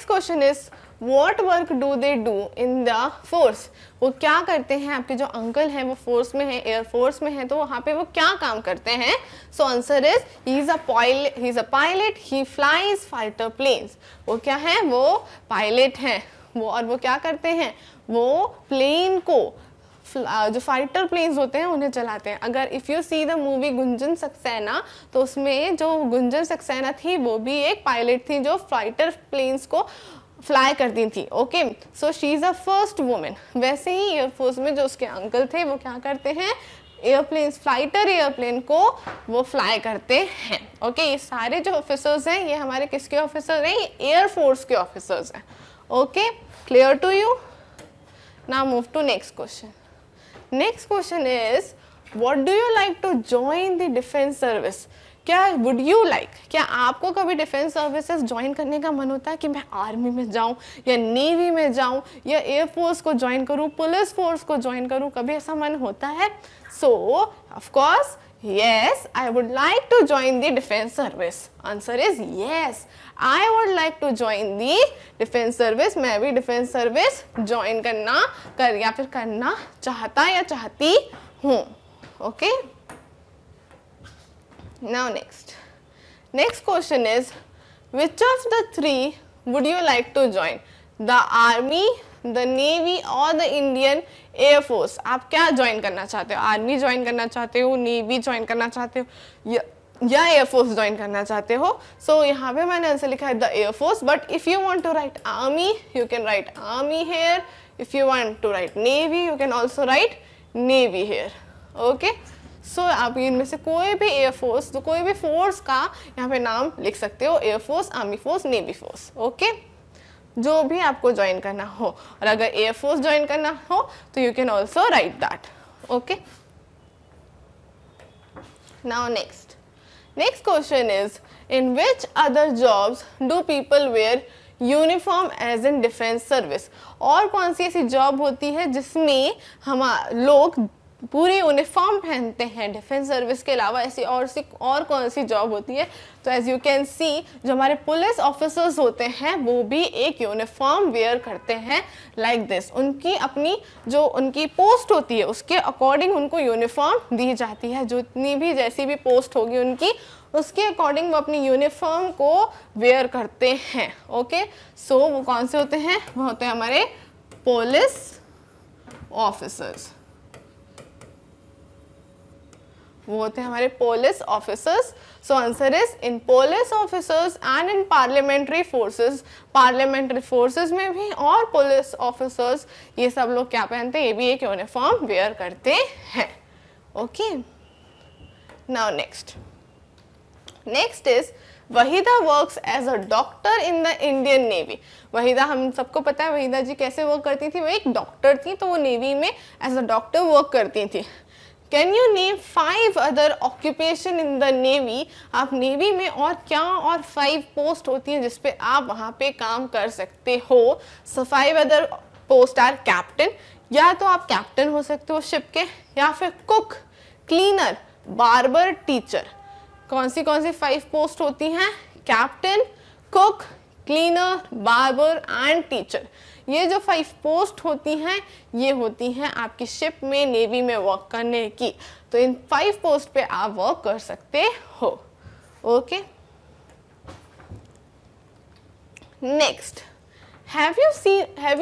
[SPEAKER 1] question is what work do they do in the force? वो क्या करते हैं? आपके जो अंकल हैं वो फोर्स में है, एयर फोर्स में है, तो वहाँ पे वो क्या काम करते हैं? So answer is he is a pilot, he flies fighter planes. वो क्या है? वो पायलट हैं वो, और वो क्या करते हैं? वो प्लेन को, जो फाइटर प्लेन्स होते हैं उन्हें चलाते हैं। अगर if you see the movie Gunjan Saxena, तो उसमें जो गुंजन सक्सेना थी वो भी एक पायलट थी जो फाइटर प्लेन्स को फ्लाई करती थी। Okay, so she is a first women. वैसे ही एयरफोर्स में जो उसके अंकल थे वो क्या करते हैं? एयरप्लेन्स, फाइटर एयरप्लेन को वो फ्लाई करते हैं। ओके, ये सारे जो ऑफिसर्स हैं ये हमारे किसके ऑफिसर हैं? ये एयरफोर्स के ऑफिसर्स हैं। Okay, clear to you? Now move to next question. Next question is what do you like to join the defence service? क्या वुड यू लाइक, क्या आपको कभी डिफेंस सर्विसेज ज्वाइन करने का मन होता है कि मैं आर्मी में जाऊं या नेवी में जाऊं या एयरफोर्स को ज्वाइन करूं, पुलिस फोर्स को ज्वाइन करूं? कभी ऐसा मन होता है? सो of course yes, I would like to join the defense service. Answer is yes, I would like to join the defense service. मैं भी defense service join या फिर करना चाहता या चाहती हूँ। Okay? Now next question is which of the three would you like to join? The army, the navy or the Indian air force? आप क्या ज्वाइन करना चाहते हो? आर्मी ज्वाइन करना चाहते हो, नेवी ज्वाइन करना चाहते हो या एयर फोर्स ज्वाइन करना चाहते हो? सो यहाँ पे मैंने आंसर लिखा है the air force, but if you want to write army you can write army here, if you want to write navy you can also write navy here. Okay, so आप इनमें से कोई भी एयर फोर्स, तो कोई भी फोर्स का यहाँ पे नाम लिख सकते हो, air force, army force, navy force. Okay, जो भी आपको ज्वाइन करना हो, और अगर एयर फोर्स ज्वाइन करना हो तो you can also write that. Okay, now next question is in which other jobs do people wear uniform as in defence service? और कौन सी ऐसी जॉब होती है जिसमें हम लोग पूरी यूनिफॉर्म पहनते हैं डिफेंस सर्विस के अलावा? ऐसी और कौन सी जॉब होती है? तो एज यू कैन सी, जो हमारे पुलिस ऑफिसर्स होते हैं वो भी एक यूनिफॉर्म वेयर करते हैं लाइक दिस। उनकी अपनी जो उनकी पोस्ट होती है उसके अकॉर्डिंग उनको यूनिफॉर्म दी जाती है। जितनी भी जैसी भी पोस्ट होगी उनकी, उसके अकॉर्डिंग वो अपनी यूनिफॉर्म को वेयर करते हैं। ओके, सो वो कौन से होते हैं? वो होते हैं हमारे पुलिस ऑफिसर्स। वो होते हैं हमारे police officers. So answer is in police officers and in parliamentary forces. Parliamentary forces में भी और पुलिस ऑफिसर्स, ये सब लोग क्या पहनते हैं? ये भी एक यूनिफॉर्म वेयर करते हैं। Okay, now next is Waheeda works as a doctor in the Indian navy. Waheeda, हम सबको पता है वहीदा जी कैसे वर्क करती थी। वो एक डॉक्टर थी, तो वो नेवी में एज अ डॉक्टर वर्क करती थी। Can you name 5 other occupation in the navy? आप नेवी में और 5 पोस्ट होती हैं जिसपे आप वहाँ पे काम कर सकते हो। सो 5 अदर पोस्ट आर कैप्टन, या तो आप कैप्टन हो सकते हो शिप के, या फिर कुक, क्लीनर, बार्बर, टीचर। कौन सी 5 पोस्ट होती हैं? Captain, cook, cleaner, barber and teacher. ये जो 5 पोस्ट होती हैं ये होती हैं आपकी शिप में, नेवी में वर्क करने की। तो इन 5 पोस्ट पे आप वर्क कर सकते हो। Okay, next, have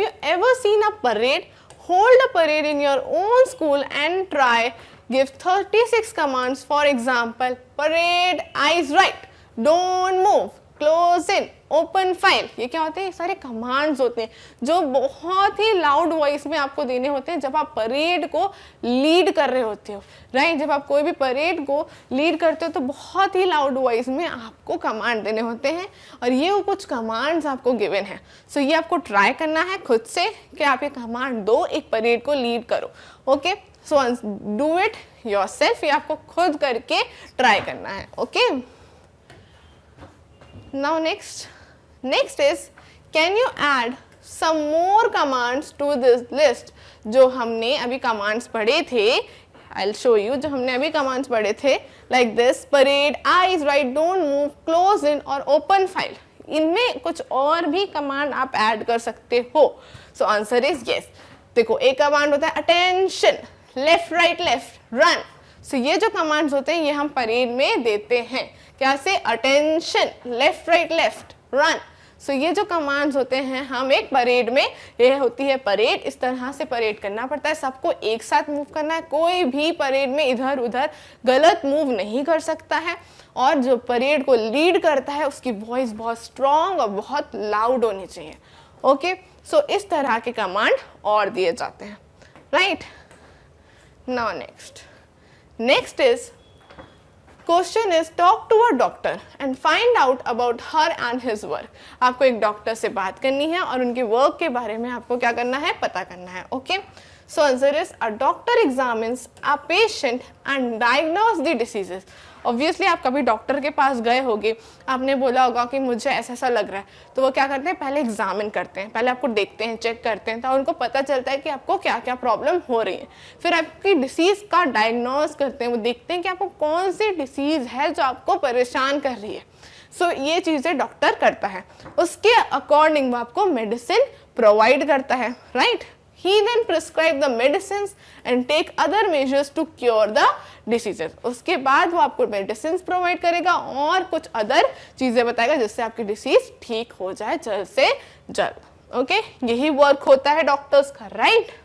[SPEAKER 1] you ever seen a parade? Hold a parade in your own school and try give 36 commands. For example, parade, eyes right, don't move, close in, open file. ये क्या होते हैं? ये सारे कमांड्स होते हैं जो बहुत ही लाउड वॉइस में आपको देने होते हैं जब आप परेड को लीड कर रहे होते हो, राइट? जब आप कोई भी परेड को लीड करते हो तो बहुत ही लाउड वॉइस में आपको कमांड देने होते हैं, और ये वो कुछ कमांड्स आपको गिवन है। सो ये आपको ट्राई करना है खुद से कि आप ये कमांड दो, एक परेड को लीड करो। Okay, so do it yourself, ये आपको खुद करके ट्राई करना है। Okay, now next is can you add some more commands to this list? जो हमने अभी commands पढ़े थे, I'll show you, जो हमने अभी commands पढ़े थे like this, parade, eyes right, don't move, close in और open file। इनमें कुछ और भी command आप add कर सकते हो। So answer is yes। देखो, एक command होता है attention, left right left, run। So ये जो commands होते हैं ये हम परेड में देते हैं। कैसे? attention, left right left, run। सो ये जो कमांड्स होते हैं हम एक परेड में, ये होती है परेड, इस तरह से परेड करना पड़ता है, सबको एक साथ मूव करना है, कोई भी परेड में इधर उधर गलत मूव नहीं कर सकता है, और जो परेड को लीड करता है उसकी वॉइस बहुत स्ट्रॉन्ग और बहुत लाउड होनी चाहिए। ओके, सो इस तरह के कमांड और दिए जाते हैं, right? Now next is question is talk to a doctor and find out about her and his work. आपको एक डॉक्टर से बात करनी है और उनके वर्क के बारे में आपको क्या करना है, पता करना है. Okay, so answer is a doctor examines a patient and diagnose the diseases. Obviously आप कभी डॉक्टर के पास गए होगे, आपने बोला होगा कि मुझे ऐसा ऐसा लग रहा है, तो वो क्या करते हैं, पहले एग्जामिन करते हैं, पहले आपको देखते हैं, चेक करते हैं, तो उनको पता चलता है कि आपको क्या क्या प्रॉब्लम हो रही है. फिर आपकी डिसीज़ का डायग्नोज करते हैं, वो देखते हैं कि आपको कौन सी डिसीज़ है जो आपको परेशान कर रही है. सो ये चीज़ें डॉक्टर करता है, उसके अकॉर्डिंग वो आपको मेडिसिन प्रोवाइड करता है, right. He then prescribe the medicines and take other measures to cure the diseases. उसके बाद वो आपको medicines provide करेगा और कुछ other चीज़ें बताएगा जिससे आपकी disease ठीक हो जाए जल्द से जल्द. ओके, यही work होता है डॉक्टर्स का, right?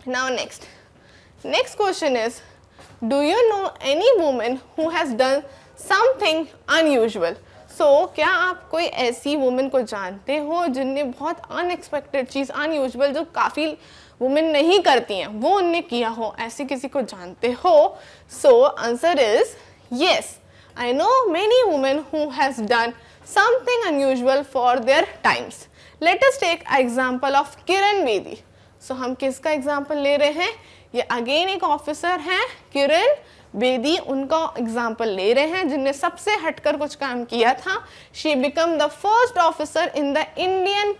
[SPEAKER 1] Now next question is, do you know any woman who has done something unusual? क्या आप कोई ऐसी वुमेन को जानते हो जिनने बहुत अनएक्सपेक्टेड चीज़, अनयूजुअल, जो काफ़ी वुमेन नहीं करती हैं, वो उनने किया हो, ऐसी किसी को जानते हो? So answer is yes, I know many women who has done something unusual for their times. Let us take example of Kiran Bedi. So हम किसका एग्जांपल ले रहे हैं? ये अगेन एक ऑफिसर हैं, किरण बेदी, उनका एग्जाम्पल ले रहे हैं जिनने सबसे हटकर कुछ काम किया था. She become the first officer in the Indian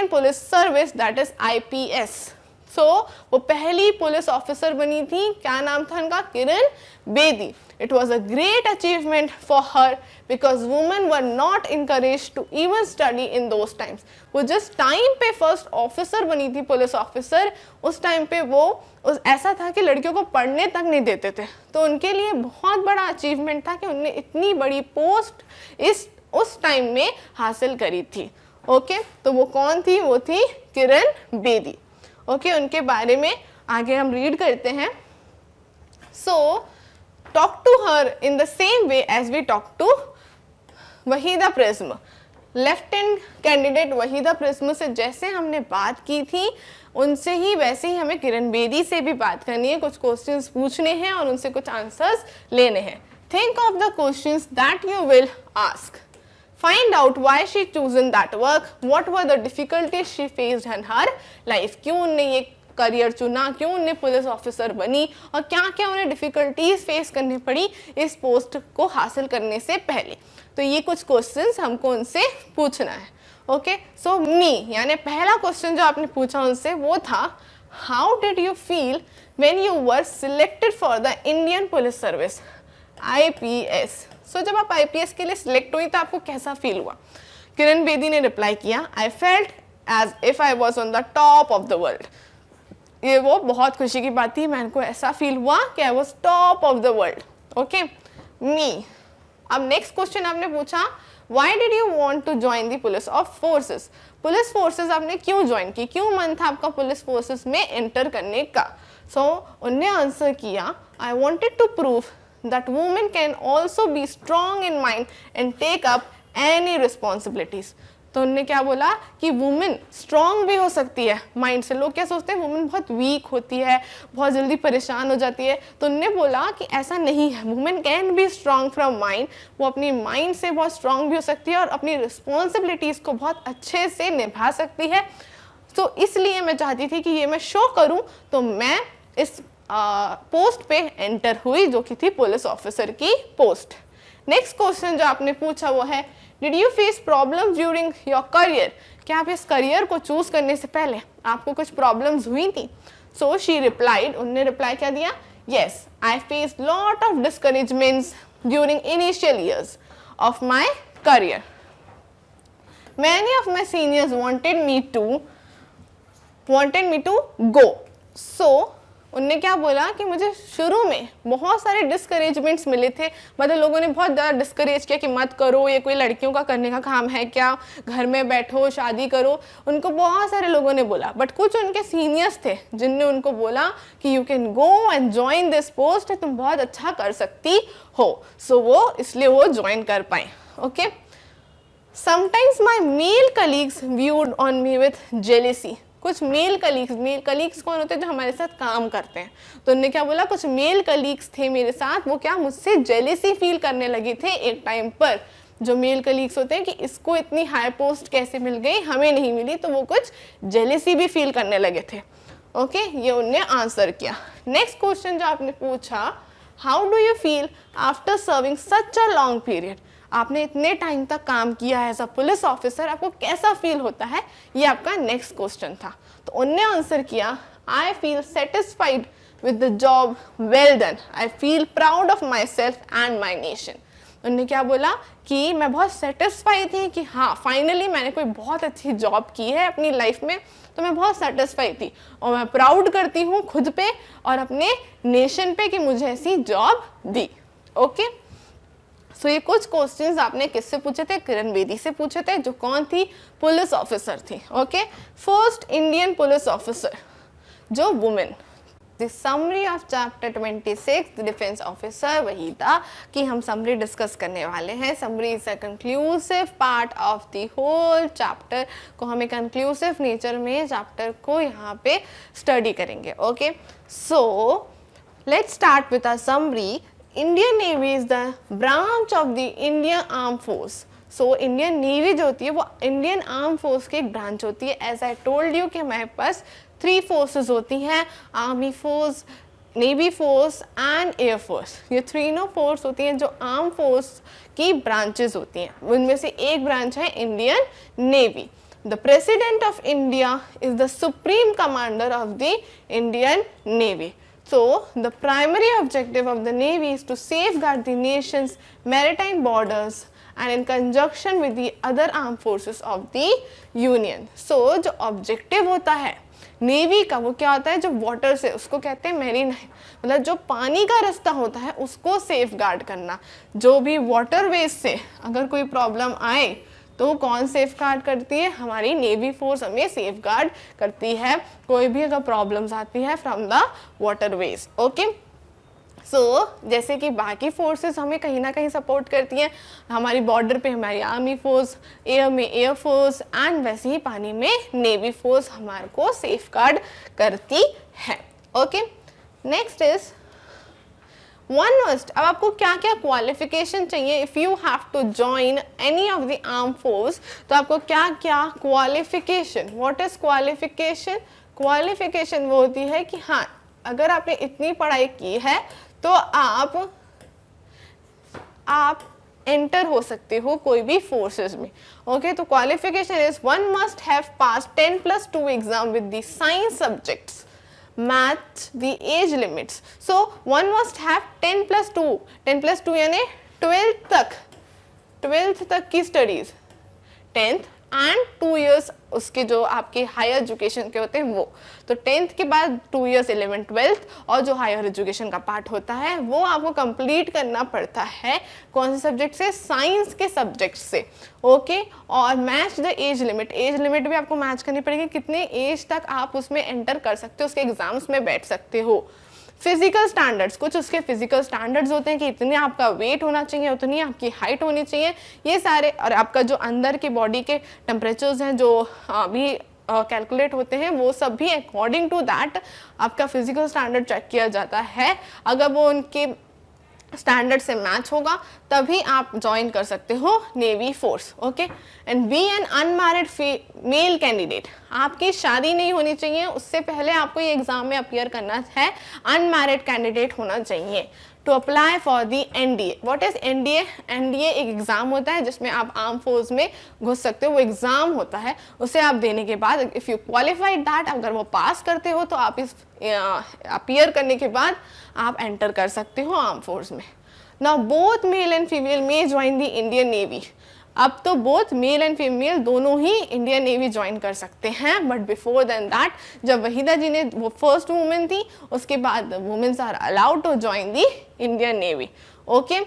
[SPEAKER 1] police service, that is IPS. सो वो पहली पुलिस ऑफिसर बनी थी. क्या नाम था उनका? Kiran Bedi. It was a great achievement for her because women were not encouraged to even study in those times. वो जिस टाइम पे फर्स्ट ऑफिसर बनी थी, पुलिस ऑफिसर, उस टाइम पे वो ऐसा था कि लड़कियों को पढ़ने तक नहीं देते थे. तो उनके लिए बहुत बड़ा अचीवमेंट था कि उन्होंने इतनी बड़ी पोस्ट उस टाइम में हासिल करी थी. ओके, तो वो कौन थी? वो थी किरण बेदी. ओके, उनके बारे में आगे हम रीड करते हैं. सो talk to her in the same way as we talk to Waheeda prism. Lieutenant candidate Waheeda prism से जैसे हमने बात की थी, उनसे ही वैसे ही हमें किरण बेदी से भी बात करनी है. कुछ क्वेश्चंस पूछने हैं और उनसे कुछ आंसर्स लेने हैं. Think of the questions that you will ask. Find out why she chosen that work. What were the difficulties she faced in her life? क्यों उन्हें ये करियर चुना, क्यों उन्हें पुलिस ऑफिसर बनी और क्या क्या उन्हें डिफ़िकल्टीज फेस करनी पड़ी इस पोस्ट को हासिल करने से पहले. तो ये कुछ क्वेश्चंस हमको उनसे पूछना है. ओके, सो मी यानी पहला क्वेश्चन जो आपने पूछा उनसे वो था, how did you feel when you were selected for the Indian police service IPS. सो जब आप IPS के लिए सिलेक्ट हुई तो आपको कैसा फील हुआ? किरण बेदी ने रिप्लाई किया, I felt as if I was on the top of the world. ये वो बहुत खुशी की बात थी, मैंने को ऐसा फील हुआ कि I was top of the world. Okay, me. अब नेक्स्ट क्वेश्चन आपने पूछा, why did you want to join the police of forces? Police forces आपने क्यों ज्वाइन की, क्यों मन था आपका पुलिस फोर्सेस में एंटर करने का? सो उन्होंने आंसर किया, I wanted to prove that women can also be strong in mind and take up any responsibilities. तो उन्होंने क्या बोला कि वुमेन स्ट्रॉन्ग भी हो सकती है माइंड से. लोग क्या सोचते हैं वुमेन बहुत वीक होती है, बहुत जल्दी परेशान हो जाती है. तो उन्होंने बोला कि ऐसा नहीं है, women can be strong from mind. वो अपनी माइंड से बहुत स्ट्रॉन्ग भी हो सकती है और अपनी रिस्पॉन्सिबिलिटीज़ को बहुत अच्छे से निभा सकती है. तो इसलिए मैं चाहती थी कि ये मैं शो करूँ, तो मैं इस पोस्ट पे एंटर हुई जो कि थी पुलिस ऑफिसर की पोस्ट. नेक्स्ट क्वेश्चन जो आपने पूछा वो है, did you face problem during your career? क्या आप इस करियर को चूज करने से पहले आपको कुछ प्रॉब्लम्स हुई थी? सो शी रिप्लाइड, उन्होंने रिप्लाई क्या दिया, yes I face lot of discouragements during initial years of my career. Many of my seniors wanted me to go. So उनने क्या बोला कि मुझे शुरू में बहुत सारे डिस्करेजमेंट्स मिले थे. मतलब लोगों ने बहुत ज़्यादा डिस्करेज किया कि मत करो, ये कोई लड़कियों का करने का काम है क्या, घर में बैठो, शादी करो. उनको बहुत सारे लोगों ने बोला. बट कुछ उनके सीनियर्स थे जिनने उनको बोला कि you can go and join this post, तुम बहुत अच्छा कर सकती हो. सो वो इसलिए वो ज्वाइन कर पाए. Okay, sometimes my male colleagues viewed on me with jealousy. कुछ मेल कलीग्स कौन होते हैं, जो हमारे साथ काम करते हैं। तो उन्होंने क्या बोला, कुछ मेल कलीग्स थे मेरे साथ, वो क्या मुझसे जेलेसी फील करने लगे थे एक टाइम पर। जो मेल कलीग्स होते हैं कि इसको इतनी हाई पोस्ट कैसे मिल गई, हमें नहीं मिली, तो वो कुछ जेलेसी भी फील करने लगे थे। ओके, ये उनने आंसर किया। नेक्स्ट क्वेश्चन जो आपने पूछा, how do you feel after serving such a long period, आपने इतने टाइम तक काम किया है एज अ पुलिस ऑफिसर, आपको कैसा फील होता है, ये आपका नेक्स्ट क्वेश्चन था। तो उनने आंसर किया, I feel satisfied with the job well done, I feel proud of my self and my nation. उन्होंने क्या बोला कि मैं बहुत सेटिस्फाई थी कि हाँ फाइनली मैंने कोई बहुत अच्छी जॉब की है अपनी लाइफ में, तो मैं बहुत सेटिस्फाई थी और मैं प्राउड करती हूँ खुद पे और अपने नेशन पे कि मुझे ऐसी जॉब दी। ओके, सो ये कुछ क्वेश्चंस आपने किससे पूछे थे, किरण बेदी से पूछे थे, जो कौन थी, पुलिस ऑफिसर थी। Okay, first Indian police officer जो women. The summary of chapter 26 the defense officer वही था कि हम summary डिस्कस करने वाले हैं। summary is a conclusive part of the whole chapter को हम एक conclusive nature में chapter को यहाँ पे study करेंगे। okay, so let's start with a summary. Indian Navy is the branch of the Indian Armed Force. So Indian Navy जो होती है वो Indian Armed Force की एक branch होती है। As I told you कि हमारे पास 3 फोर्सेस होती हैं, army force, navy force and air force. ये तीनों फोर्स होती हैं जो आर्म फोर्स की ब्रांचेस होती हैं। उनमें से एक ब्रांच है Indian navy. The president of India is the supreme commander of the Indian navy. So the primary objective of the navy is to safeguard the nation's maritime borders and in conjunction with the other armed forces of the union. So जो objective होता है नेवी का वो क्या होता है, जो वाटर से, उसको कहते हैं मेरीन, मतलब जो पानी का रास्ता होता है उसको सेफ गार्ड करना। जो भी वाटरवेज से अगर कोई प्रॉब्लम आए तो कौन सेफ गार्ड करती है, हमारी नेवी फोर्स हमें सेफ गार्ड करती है कोई भी अगर प्रॉब्लम्स आती है फ्रॉम द वाटरवेज। ओके, सो जैसे कि बाकी फोर्सेस हमें कहीं ना कहीं सपोर्ट करती हैं, हमारी बॉर्डर पे हमारी आर्मी फोर्स, एयर में एयर फोर्स एंड वैसे ही पानी में नेवी फोर्स हमारे को सेफ गार्ड करती है। Okay, next is one must. अब आपको क्या क्या क्वालिफिकेशन चाहिए if you have to join any of the arm force, तो आपको क्या क्या qualification, what is qualification? Qualification वो होती है कि हाँ अगर आपने इतनी पढ़ाई की है तो आप एंटर हो सकते हो कोई भी फोर्सेस में। ओके, तो qualification is one must have pass 10+2 exam with the science subjects match the age limits. So one must have 10+2, 10+2 यानी 12th तक की स्टडीज, 10th एंड 2 years उसके जो आपके हायर एजुकेशन के होते हैं वो। तो 10th के बाद 2 years 11th 12th और जो हायर एजुकेशन का पार्ट होता है वो आपको कंप्लीट करना पड़ता है कौन से सब्जेक्ट से, साइंस के सब्जेक्ट से। ओके, और match the age limit, age limit भी आपको मैच करनी पड़ेगी, कितने एज तक आप उसमें एंटर कर सकते हो, उसके एग्जाम्स में बैठ सकते हो। फिजिकल स्टैंडर्ड्स, कुछ उसके फिजिकल स्टैंडर्ड्स होते हैं कि इतने आपका वेट होना चाहिए, उतनी आपकी हाइट होनी चाहिए, ये सारे, और आपका जो अंदर के बॉडी के टेम्परेचर्स हैं जो अभी कैलकुलेट होते हैं वो सब भी अकॉर्डिंग टू दैट आपका फिजिकल स्टैंडर्ड चेक किया जाता है। अगर वो उनके स्टैंडर्ड से मैच होगा तभी आप ज्वाइन कर सकते हो navy force. Okay, and be an unmarried male candidate, आपकी शादी नहीं होनी चाहिए, उससे पहले आपको ये एग्जाम में अपीयर करना है, अनमैरिड कैंडिडेट होना चाहिए। To apply for the NDA, what is NDA? NDA एक एग्जाम होता है जिसमें आप आर्म फोर्स में घुस सकते हो, वो एग्जाम होता है, उसे आप देने के बाद इफ़ यू क्वालिफाइड दैट, अगर वो पास करते हो तो आप इस अपीयर करने के बाद आप एंटर कर सकते हो आर्म फोर्स में। Now both male and female may join the Indian navy, अब तो बोथ मेल एंड फीमेल दोनों ही इंडियन नेवी ज्वाइन कर सकते हैं, बट बिफोर देन दैट जब वहीदा जी ने, वो फर्स्ट वुमेन थी, उसके बाद womens are allowed to join the Indian navy. Okay,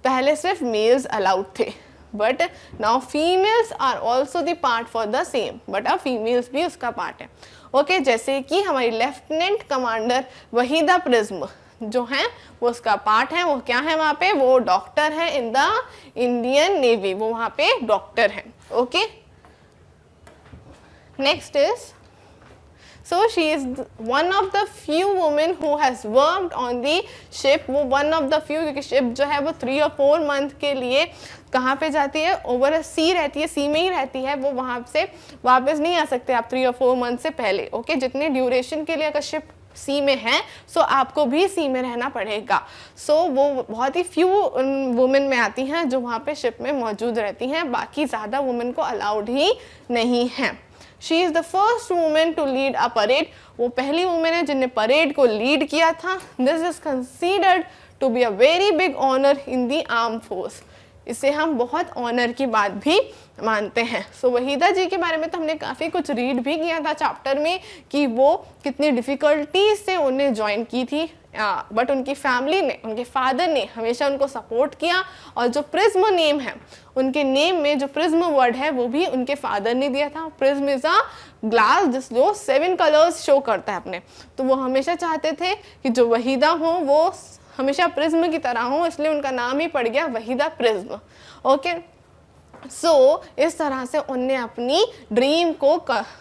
[SPEAKER 1] पहले सिर्फ मेल्स अलाउड थे, but now females are also the part for the same, but अब फीमेल्स भी उसका पार्ट है। ओके, जैसे कि हमारी लेफ्टिनेंट कमांडर वहीदा प्रिज्म जो हैं वो उसका पार्ट है, वो क्या है वहाँ पे, वो डॉक्टर है इन द इंडियन नेवी, वो वहाँ पे डॉक्टर है। Okay, next is So she is one of the few women who has worked on the ship. वो one of the few, क्योंकि ship जो है वो 3 और 4 month के लिए कहाँ पे जाती है, ओवर अ सी रहती है, सी में ही रहती है, वो वहाँ से वापस नहीं आ सकते आप 3 और 4 मंथ से पहले। ओके, जितने ड्यूरेशन के लिए अगर शिप सी में है सो आपको भी सी में रहना पड़ेगा। सो वो बहुत ही फ्यू वुमेन में आती हैं जो वहाँ पे शिप में मौजूद रहती हैं, बाकी ज़्यादा वुमेन को अलाउड ही नहीं है। She is the first women to lead a parade, वो पहली वुमेन है जिनने परेड को लीड किया था। This is considered to be a very big honour in the arm force, इसे हम बहुत ऑनर की बात भी मानते हैं। सो वहीदा जी के बारे में तो हमने काफ़ी कुछ रीड भी किया था चैप्टर में कि वो कितनी डिफ़िकल्टी से उन्हें ज्वाइन की थी, बट उनकी फैमिली ने, उनके फादर ने हमेशा उनको सपोर्ट किया। और जो प्रिज्म नेम है, उनके नेम में जो प्रिज्म वर्ड है वो भी उनके फादर ने दिया था। प्रिज्म इज़ अ ग्लास जो 7 कलर्स शो करता है अपने, तो वो हमेशा चाहते थे कि जो वहीदा हो वो हमेशा प्रिज्म की तरह हो, इसलिए उनका नाम ही पड़ गया वहीदा प्रिज्म। ओके, सो इस तरह से उनने अपनी ड्रीम को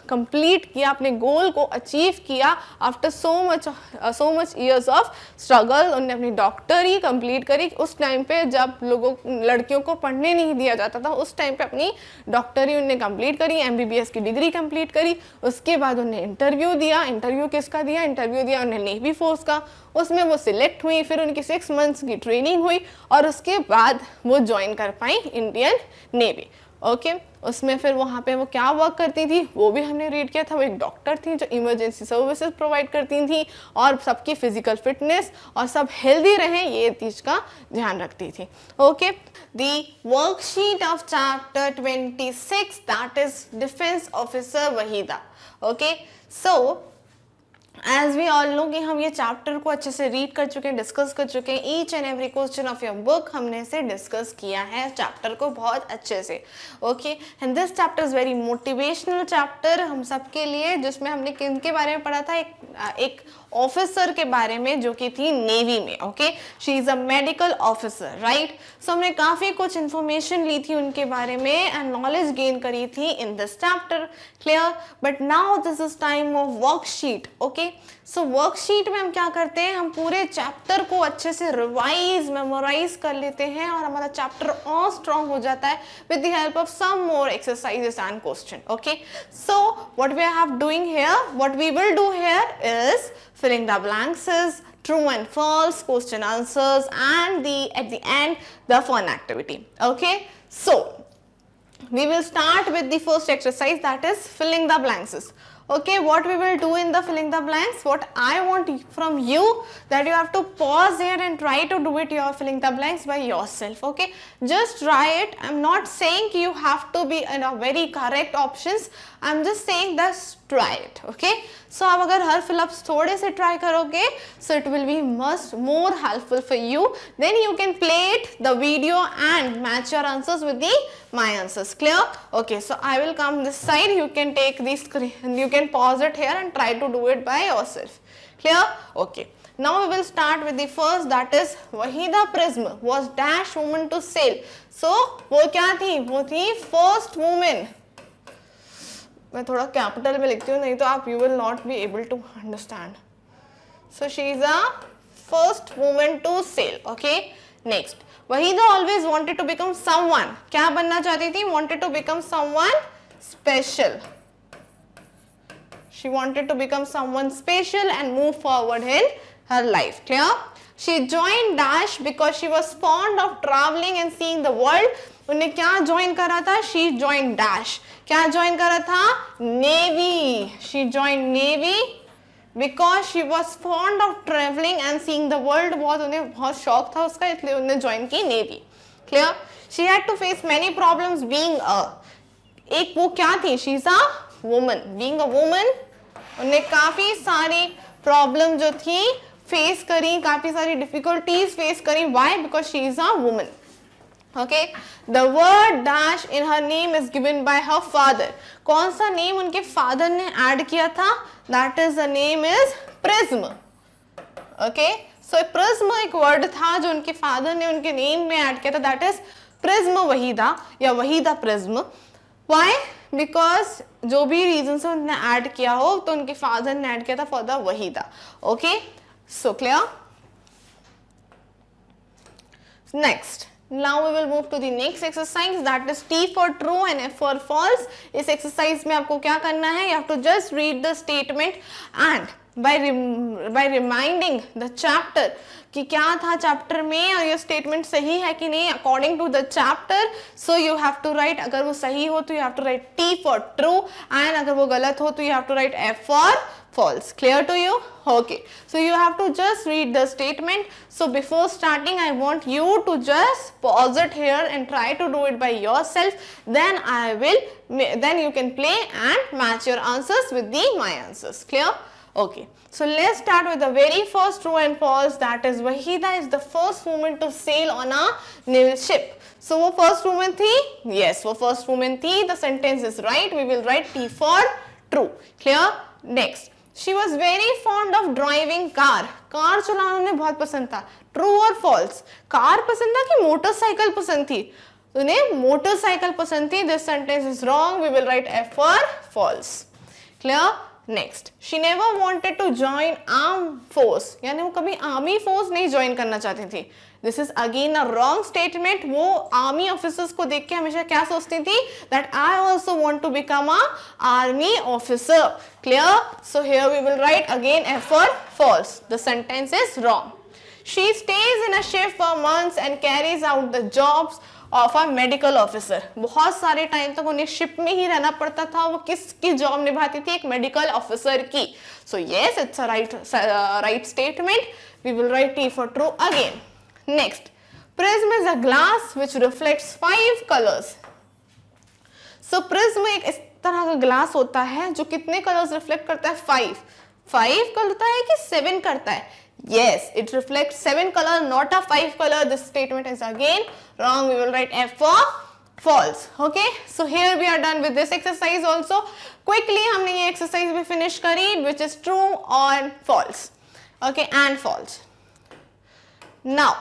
[SPEAKER 1] कंप्लीट किया, अपने गोल को अचीव किया। After so much years of struggle उनने अपनी डॉक्टरी कंप्लीट करी। उस टाइम पे जब लड़कियों को पढ़ने नहीं दिया जाता था, उस टाइम पे अपनी डॉक्टरी उनने कंप्लीट करी, MBBS की डिग्री कंप्लीट करी। उसके बाद उन्हें इंटरव्यू दिया। इंटरव्यू किसका दिया? इंटरव्यू दिया उन्हें नेवी फोर्स का। उसमें वो सिलेक्ट हुई, फिर उनकी 6 मंथ्स की ट्रेनिंग हुई और उसके बाद वो ज्वाइन कर पाई इंडियन नेवी। ओके, उसमें फिर वहाँ पे वो क्या वर्क करती थी वो भी हमने रीड किया था। वो एक डॉक्टर थी जो इमरजेंसी सर्विसेज प्रोवाइड करती थी और सबकी फिजिकल फिटनेस और सब हेल्दी रहें ये चीज़ का ध्यान रखती थी। Okay, the worksheet of chapter 26 that is defence officer Waheeda. Okay, so as we all know कि हम ये चैप्टर को अच्छे से रीड कर चुके हैं, डिस्कस कर चुके हैं। Each and every question of your book हमने से डिस्कस किया है चैप्टर को बहुत अच्छे से। Okay, and this chapter is very motivational chapter हम सब के लिए, जिसमें हमने किनके बारे में पढ़ा था? एक ऑफिसर के बारे में जो कि थी नेवी में। Okay, she is a medical officer, right. So हमने काफ़ी कुछ इन्फॉर्मेशन ली थी उनके बारे में एंड नॉलेज गेन करी थी in this chapter. Clear? But now this is time of worksheet. Okay, so worksheet में हम क्या करते हैं? हम पूरे चैप्टर को अच्छे से रिवाइज मेमोराइज कर लेते हैं और हमारा चैप्टर और स्ट्रॉन्ग हो जाता है with the help of some more exercises and question. Okay, so what we have doing here, what we will do here is filling the blanks is true and false, question answers, and at the end the fun activity. Okay, so we will start with the first exercise, that is filling the blanks. Okay, what we will do in the filling the blanks, what I want from you that you have to pause here and try to do it, you are filling the blanks by yourself. Okay, just try it. I'm not saying you have to be in a very correct options, I'm just saying that try it. Okay, so अब अगर हर फिलअप्स थोड़े से ट्राई करोगे so it will be much more helpful for you, then you can play it the video and match your answers with the my answers. Clear? Okay, so I will come this side, you can take this screen, you can pause it here and try to do it by yourself. Clear? Okay, now we will start with the first, that is Wahida Prism was dash woman to sail. So वो क्या थी? वो थी फर्स्ट वुमेन। मैं थोड़ा कैपिटल में लिखती हूँ नहीं तो आप you will not be able to understand. So she is a first women to sail. Okay, next Waheeda always wanted to become someone, क्या बनना चाहती थी? Wanted to become someone special. She wanted to become someone special and move forward in her life. Clear? She joined dash because she was fond of travelling and seeing the world. उन्हें क्या ज्वाइन करा था? शी जॉइन डैश, क्या ज्वाइन करा था? Navy. She join navy because she was fond of travelling and seeing the world, बहुत उन्हें बहुत शौक था उसका, इसलिए उन्हें ज्वाइन की navy. Clear? She had to face many problems being एक वो क्या थी? She is a woman. Being a woman उन्हें काफी सारी प्रॉब्लम जो थी फेस करी, काफी सारी डिफिकल्टीज फेस करी। Why? Because she is a woman. Okay, the word dash in her name is given by her father. कौन सा नेम उनके फादर ने ऐड किया था? That is the name is prism. Okay, so prism एक वर्ड था जो उनके फादर ने उनके नेम में ऐड किया था, that is prism वहीदा या वहीदा prism. Why? बिकॉज जो भी रीजन से उन्होंने ऐड किया हो, तो उनके फादर ने ऐड किया था for the Waheeda. Okay, so clear. Next, now we will move to the next exercise, that is T for true and F for false. इस एक्सरसाइज में आपको क्या करना है, you have to just read the statement and by reminding the chapter कि क्या था चैप्टर में और ये स्टेटमेंट सही है कि नहीं according to the chapter. So you have to write, अगर वो सही हो तो you have to write T for true and अगर वो गलत हो तो you have to write F for false. Clear to you? Okay, so you have to just read the statement. So before starting I want you to just pause it here and try to do it by yourself, then you can play and match your answers with my answers. Clear? Okay, so let's start with the very first true and false, that is Wahida is the first woman to sail on a naval ship. So वो first woman थी? Yes, वो first woman थी. The sentence is right. We will write T for true. Clear? Next, she was very fond of driving car. Car चलाना उन्हें बहुत पसंद था. True or false? कार पसंद था कि मोटरसाइकिल पसंद थी? उन्हें मोटरसाइकिल पसंद थी. This sentence is wrong. We will write F for false. Clear? Next, she never wanted to join armed force. यानी वो कभी आर्मी फोर्स नहीं ज्वाइन करना चाहती थी. This is again a wrong statement. वो आर्मी ऑफिसर्स को देख के हमेशा क्या सोचती थी, that I also want to become a army officer. Clear? So here we will write again F for false. The sentence is wrong. She stays in a ship for months and carries out the jobs of a medical officer. बहुत सारे टाइम तक उन्हें शिप में ही रहना पड़ता था. वो किसकी जॉब निभाती थी? एक मेडिकल ऑफिसर की. So yes, it's a right statement. We will write T for true again. Next, prism is a glass which reflects 5 colours. So prism एक इस तरह का ग्लास होता है जो कितने कलर्स रिफ्लेक्ट करता है? 5 करता है कि 7 करता है? Yes, it reflects 7 color, not a 5 color. This statement is again wrong. We will write F for false. Okay, so here we are done with this exercise also. Quickly हमने ये exercise भी finish करी, which is true or false. Okay, and false. Now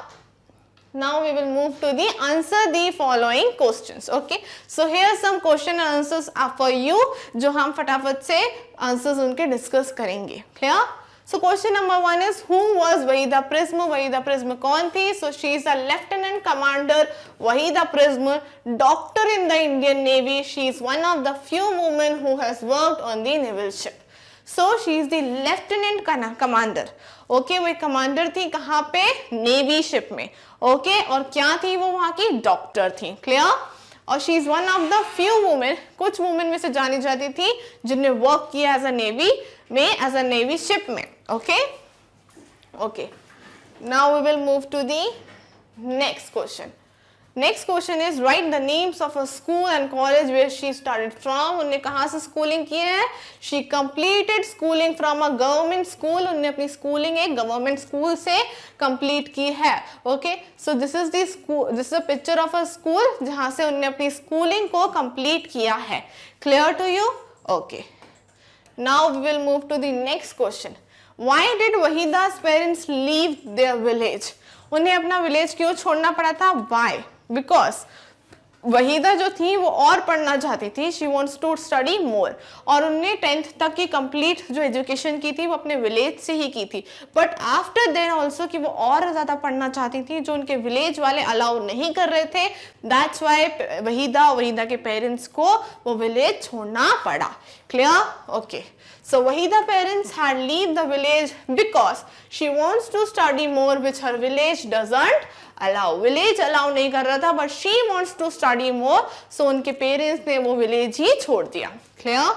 [SPEAKER 1] we will move to the answer the following questions. Okay, so here some question and answers are for you, जो हम फटाफट से answers उनके discuss करेंगे. Clear? So question number 1 is, who was Wahida Prism? Wahida Prism कौन थी? So she is a lieutenant commander Wahida Prism, doctor in the Indian Navy. She is one of the few women who has worked on the naval ship. So she is the lieutenant commander. Okay, वो कमांडर थी कहाँ पे? नेवी शिप में. Okay, और क्या थी वो? वहाँ की डॉक्टर थी. Clear? और she is one of the few women, कुछ वुमेन में से जानी जाती थी जिन्हें वर्क किया एज अ नेवी में, एज अ नेवी शिप में. Okay, now we will move to the next question. Next question is write the names of a school and college where she started from. उन्हें कहाँ से स्कूलिंग की है? She completed schooling from a government school. उन्होंने अपनी स्कूलिंग एक गवर्नमेंट स्कूल से कंप्लीट की है. Okay, so this is the school, this is a picture of a school जहाँ से उन्होंने अपनी स्कूलिंग को कंप्लीट किया है. Clear to you? Okay, now we will move to the next question. Why did Wahida's parents leave their village? उन्हें अपना विलेज क्यों छोड़ना पड़ा था? Why? Because वहीदा जो थी वो और पढ़ना चाहती थी. She wants to study more. और उन्होंने 10th तक की कंप्लीट जो एजुकेशन की थी वो अपने विलेज से ही की थी. बट आफ्टर देन ऑल्सो कि वो और ज़्यादा पढ़ना चाहती थी जो उनके विलेज वाले अलाउ नहीं कर रहे थे. दैट्स वाई वहीदा के पेरेंट्स को वो विलेज छोड़ना पड़ा. Clear? Okay, so Wahida parents had leave the village because she wants to study more, which her village doesn't allow. Village allow नहीं कर रहा था, but she wants to study more, so उनके parents ने वो village ही छोड़ दिया. Clear?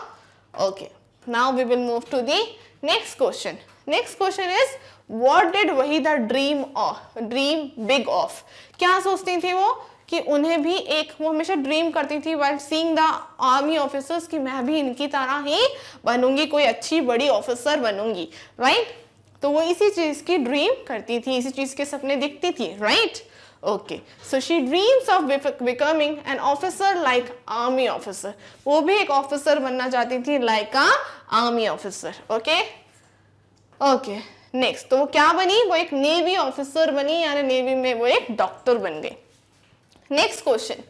[SPEAKER 1] Okay. Now we will move to the next question. Next question is, what did Wahida dream big of? क्या सोचती थी वो? कि उन्हें भी एक, वो हमेशा ड्रीम करती थी while seeing the army officers कि मैं भी इनकी तरह ही बनूंगी, कोई अच्छी बड़ी ऑफिसर बनूंगी. राइट? तो वो इसी चीज की ड्रीम करती थी, इसी चीज के सपने दिखती थी. Right? Okay, so she dreams of becoming an officer like army officer. वो भी एक ऑफिसर बनना चाहती थी लाइक अ army officer. Okay okay, next, तो वो क्या बनी? वो एक नेवी ऑफिसर बनी, यानी नेवी में वो एक डॉक्टर बन गई. Next question,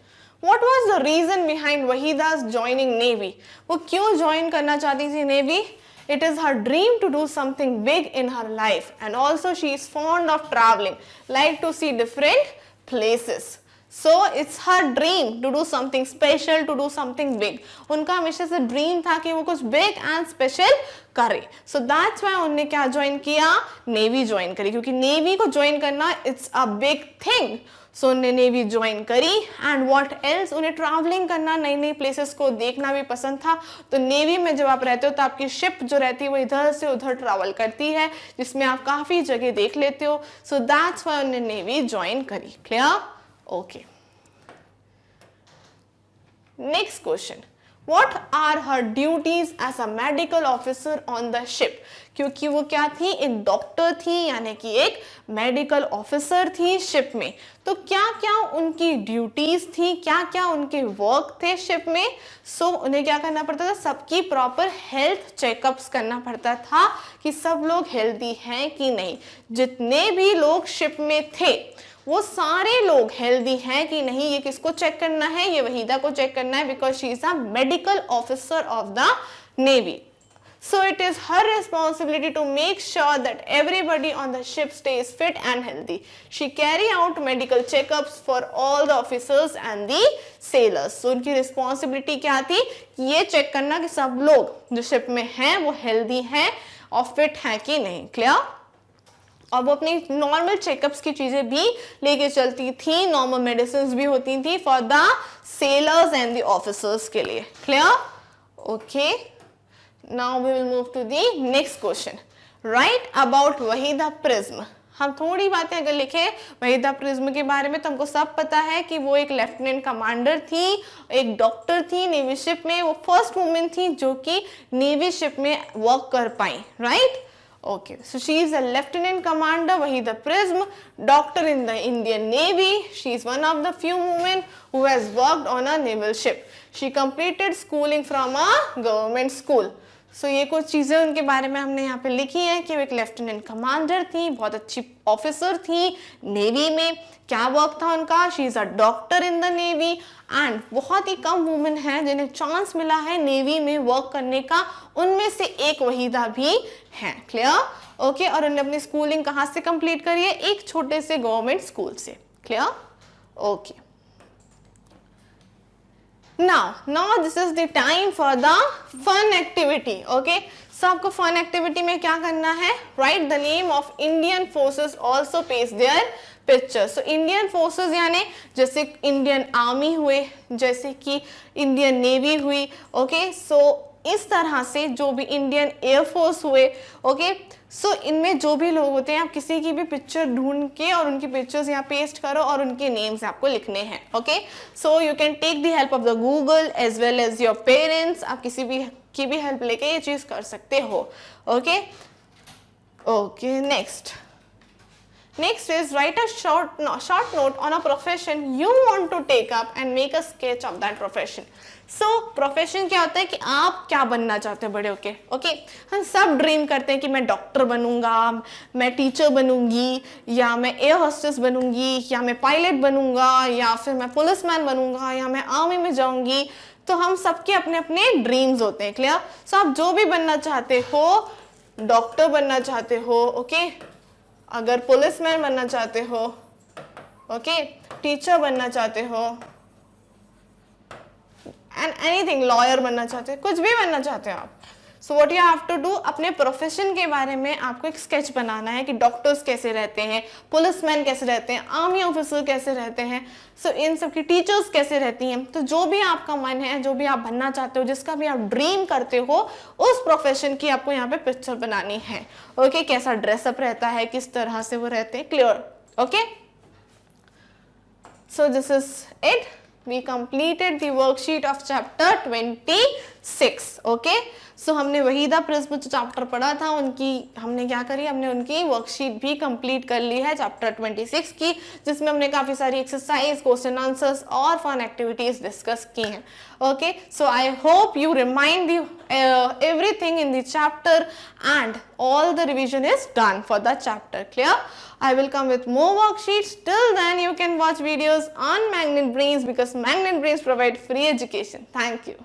[SPEAKER 1] What was the reason behind Wahida's joining Navy? वो क्यों ज्वाइन करना चाहती थी navy? It is her dream to do something big in her life, and also she is fond of traveling, like to see different places. So it's her dream to do something special, to do something big. उनका हमेशा से ड्रीम था कि वो कुछ बिग एंड स्पेशल करे. So that's why उन्होंने क्या ज्वाइन किया? नेवी ज्वाइन करी, क्योंकि नेवी को ज्वाइन करना इट्स अ बिग थिंग. सो उन्होंने नेवी ज्वाइन करी. एंड व्हाट एल्स, उन्हें ट्रैवलिंग करना, नई नई प्लेसेस को देखना भी पसंद था. तो नेवी में जब आप रहते हो तो आपकी शिप जो रहती है वो इधर से उधर ट्रैवल करती है, जिसमें आप काफ़ी जगह देख लेते हो. सो दैट्स व्हाई उन्होंने नेवी ज्वाइन करी. Clear? Okay. Next question, What are her duties as a medical officer on the ship? क्योंकि वो क्या थी? एक डॉक्टर थी, यानी कि एक मेडिकल ऑफिसर थी शिप में. तो क्या क्या उनकी ड्यूटीज थी, क्या क्या उनके वर्क थे शिप में? सो उन्हें क्या करना पड़ता था? सबकी प्रॉपर हेल्थ चेकअप्स करना पड़ता था कि सब लोग हेल्दी हैं कि नहीं. जितने भी लोग शिप में थे वो सारे लोग हेल्दी हैं कि नहीं, ये किसको चेक करना है? ये वहीदा को चेक करना है, because she is a medical officer of the navy. So it is her responsibility to make sure that everybody on the ship stays fit and healthy. She carry out medical checkups for all the officers and the sailors. So उनकी responsibility क्या थी? ये चेक करना कि सब लोग जो शिप में हैं वो हेल्दी हैं और फिट हैं कि नहीं. क्लियर? और वो अपनी नॉर्मल चेकअप्स की चीजें भी लेके चलती थी, नॉर्मल मेडिसिन भी होती थी for the sailors and the officers के लिए. Clear? Okay. Now we will move to the next question. Write about Wahida Prism. हम थोड़ी बातें अगर लिखें वहीदा प्रिज्म के बारे में तो हमको सब पता है कि वो एक लेफ्टिनेंट कमांडर थी, एक डॉक्टर थी नेवी शिप में. वो फर्स्ट वुमेन थी जो कि नेवी शिप में वर्क कर पाई. Right? Okay, so she is a lieutenant commander, Wahida Prism, doctor in the Indian Navy. She is one of the few women who has worked on a naval ship. She completed schooling from a government school. So ये कुछ चीज़ें उनके बारे में हमने यहाँ पे लिखी हैं कि वो एक लेफ्टिनेंट कमांडर थी, बहुत अच्छी ऑफिसर थी नेवी में. क्या वर्क था उनका? She is a doctor in the navy. And बहुत ही कम वुमेन हैं जिन्हें चांस मिला है नेवी में वर्क करने का, उनमें से एक वहीदा भी है. क्लियर? ओके. और उन्होंने अपनी स्कूलिंग कहाँ से कंप्लीट करी है? एक छोटे से गवर्नमेंट स्कूल से. Clear? Okay. Now this is the time for the fun activity. Okay, so आपको fun activity में क्या करना है? Write the name of Indian forces also paste their picture. So Indian forces यानी जैसे इंडियन आर्मी हुए, जैसे कि इंडियन नेवी हुई. Okay, so इस तरह से जो भी इंडियन एयरफोर्स हुए. ओके. सो इनमें जो भी लोग होते हैं आप किसी की भी पिक्चर ढूंढ के और उनकी पिक्चर्स यहाँ पेस्ट करो और उनके नेम्स आपको लिखने हैं. Okay. So you can take the help of the Google as well as your parents. आप किसी भी की भी हेल्प लेके ये चीज़ कर सकते हो. Okay. Okay. Next is write a short note on a profession you want to take up and make a sketch of that profession. So profession क्या होता है कि आप क्या बनना चाहते हो बड़े होके. ओके. हम सब ड्रीम करते हैं कि मैं डॉक्टर बनूंगा, मैं टीचर बनूंगी, या मैं एयर होस्टेस बनूंगी, या मैं पायलट बनूंगा, या फिर मैं पुलिसमैन बनूंगा, या मैं आर्मी में जाऊंगी. तो हम सबके अपने अपने ड्रीम्स होते हैं. क्लियर? सो आप जो भी बनना चाहते हो, डॉक्टर बनना चाहते हो, ओके, अगर पुलिसमैन बनना चाहते हो, ओके, टीचर बनना चाहते हो, एंड एनीथिंग, लॉयर बनना चाहते हो, कुछ भी बनना चाहते हो आप. So what you have to do, अपने प्रोफेशन के बारे में आपको एक स्केच बनाना है कि डॉक्टर्स कैसे रहते हैं, पुलिसमैन कैसे रहते हैं, आर्मी ऑफिसर कैसे रहते हैं, सो इन सब की टीचर्स कैसे रहती हैं. तो जो भी आपका मन है, जो भी आप बनना चाहते हो, जिसका भी आप ड्रीम करते हो, उस प्रोफेशन की आपको यहाँ पे पिक्चर बनानी है. ओके. कैसा ड्रेसअप रहता है, किस तरह से वो रहते हैं. Clear? Okay. So this is it. We completed the worksheet of chapter 26. Okay, सो हमने वहीदा प्रिज्म जो चैप्टर पढ़ा था उनकी हमने क्या करी, हमने उनकी वर्कशीट भी कंप्लीट कर ली है चैप्टर 26 की, जिसमें हमने काफ़ी सारी एक्सरसाइज, क्वेश्चन आंसर्स और फन एक्टिविटीज डिस्कस की हैं. Okay, so I hope you remind everything in the chapter and all the revision is done for the chapter. Clear? I will come with more worksheets. Till then you can watch videos on Magnet Brains because Magnet Brains provide free education. Thank you.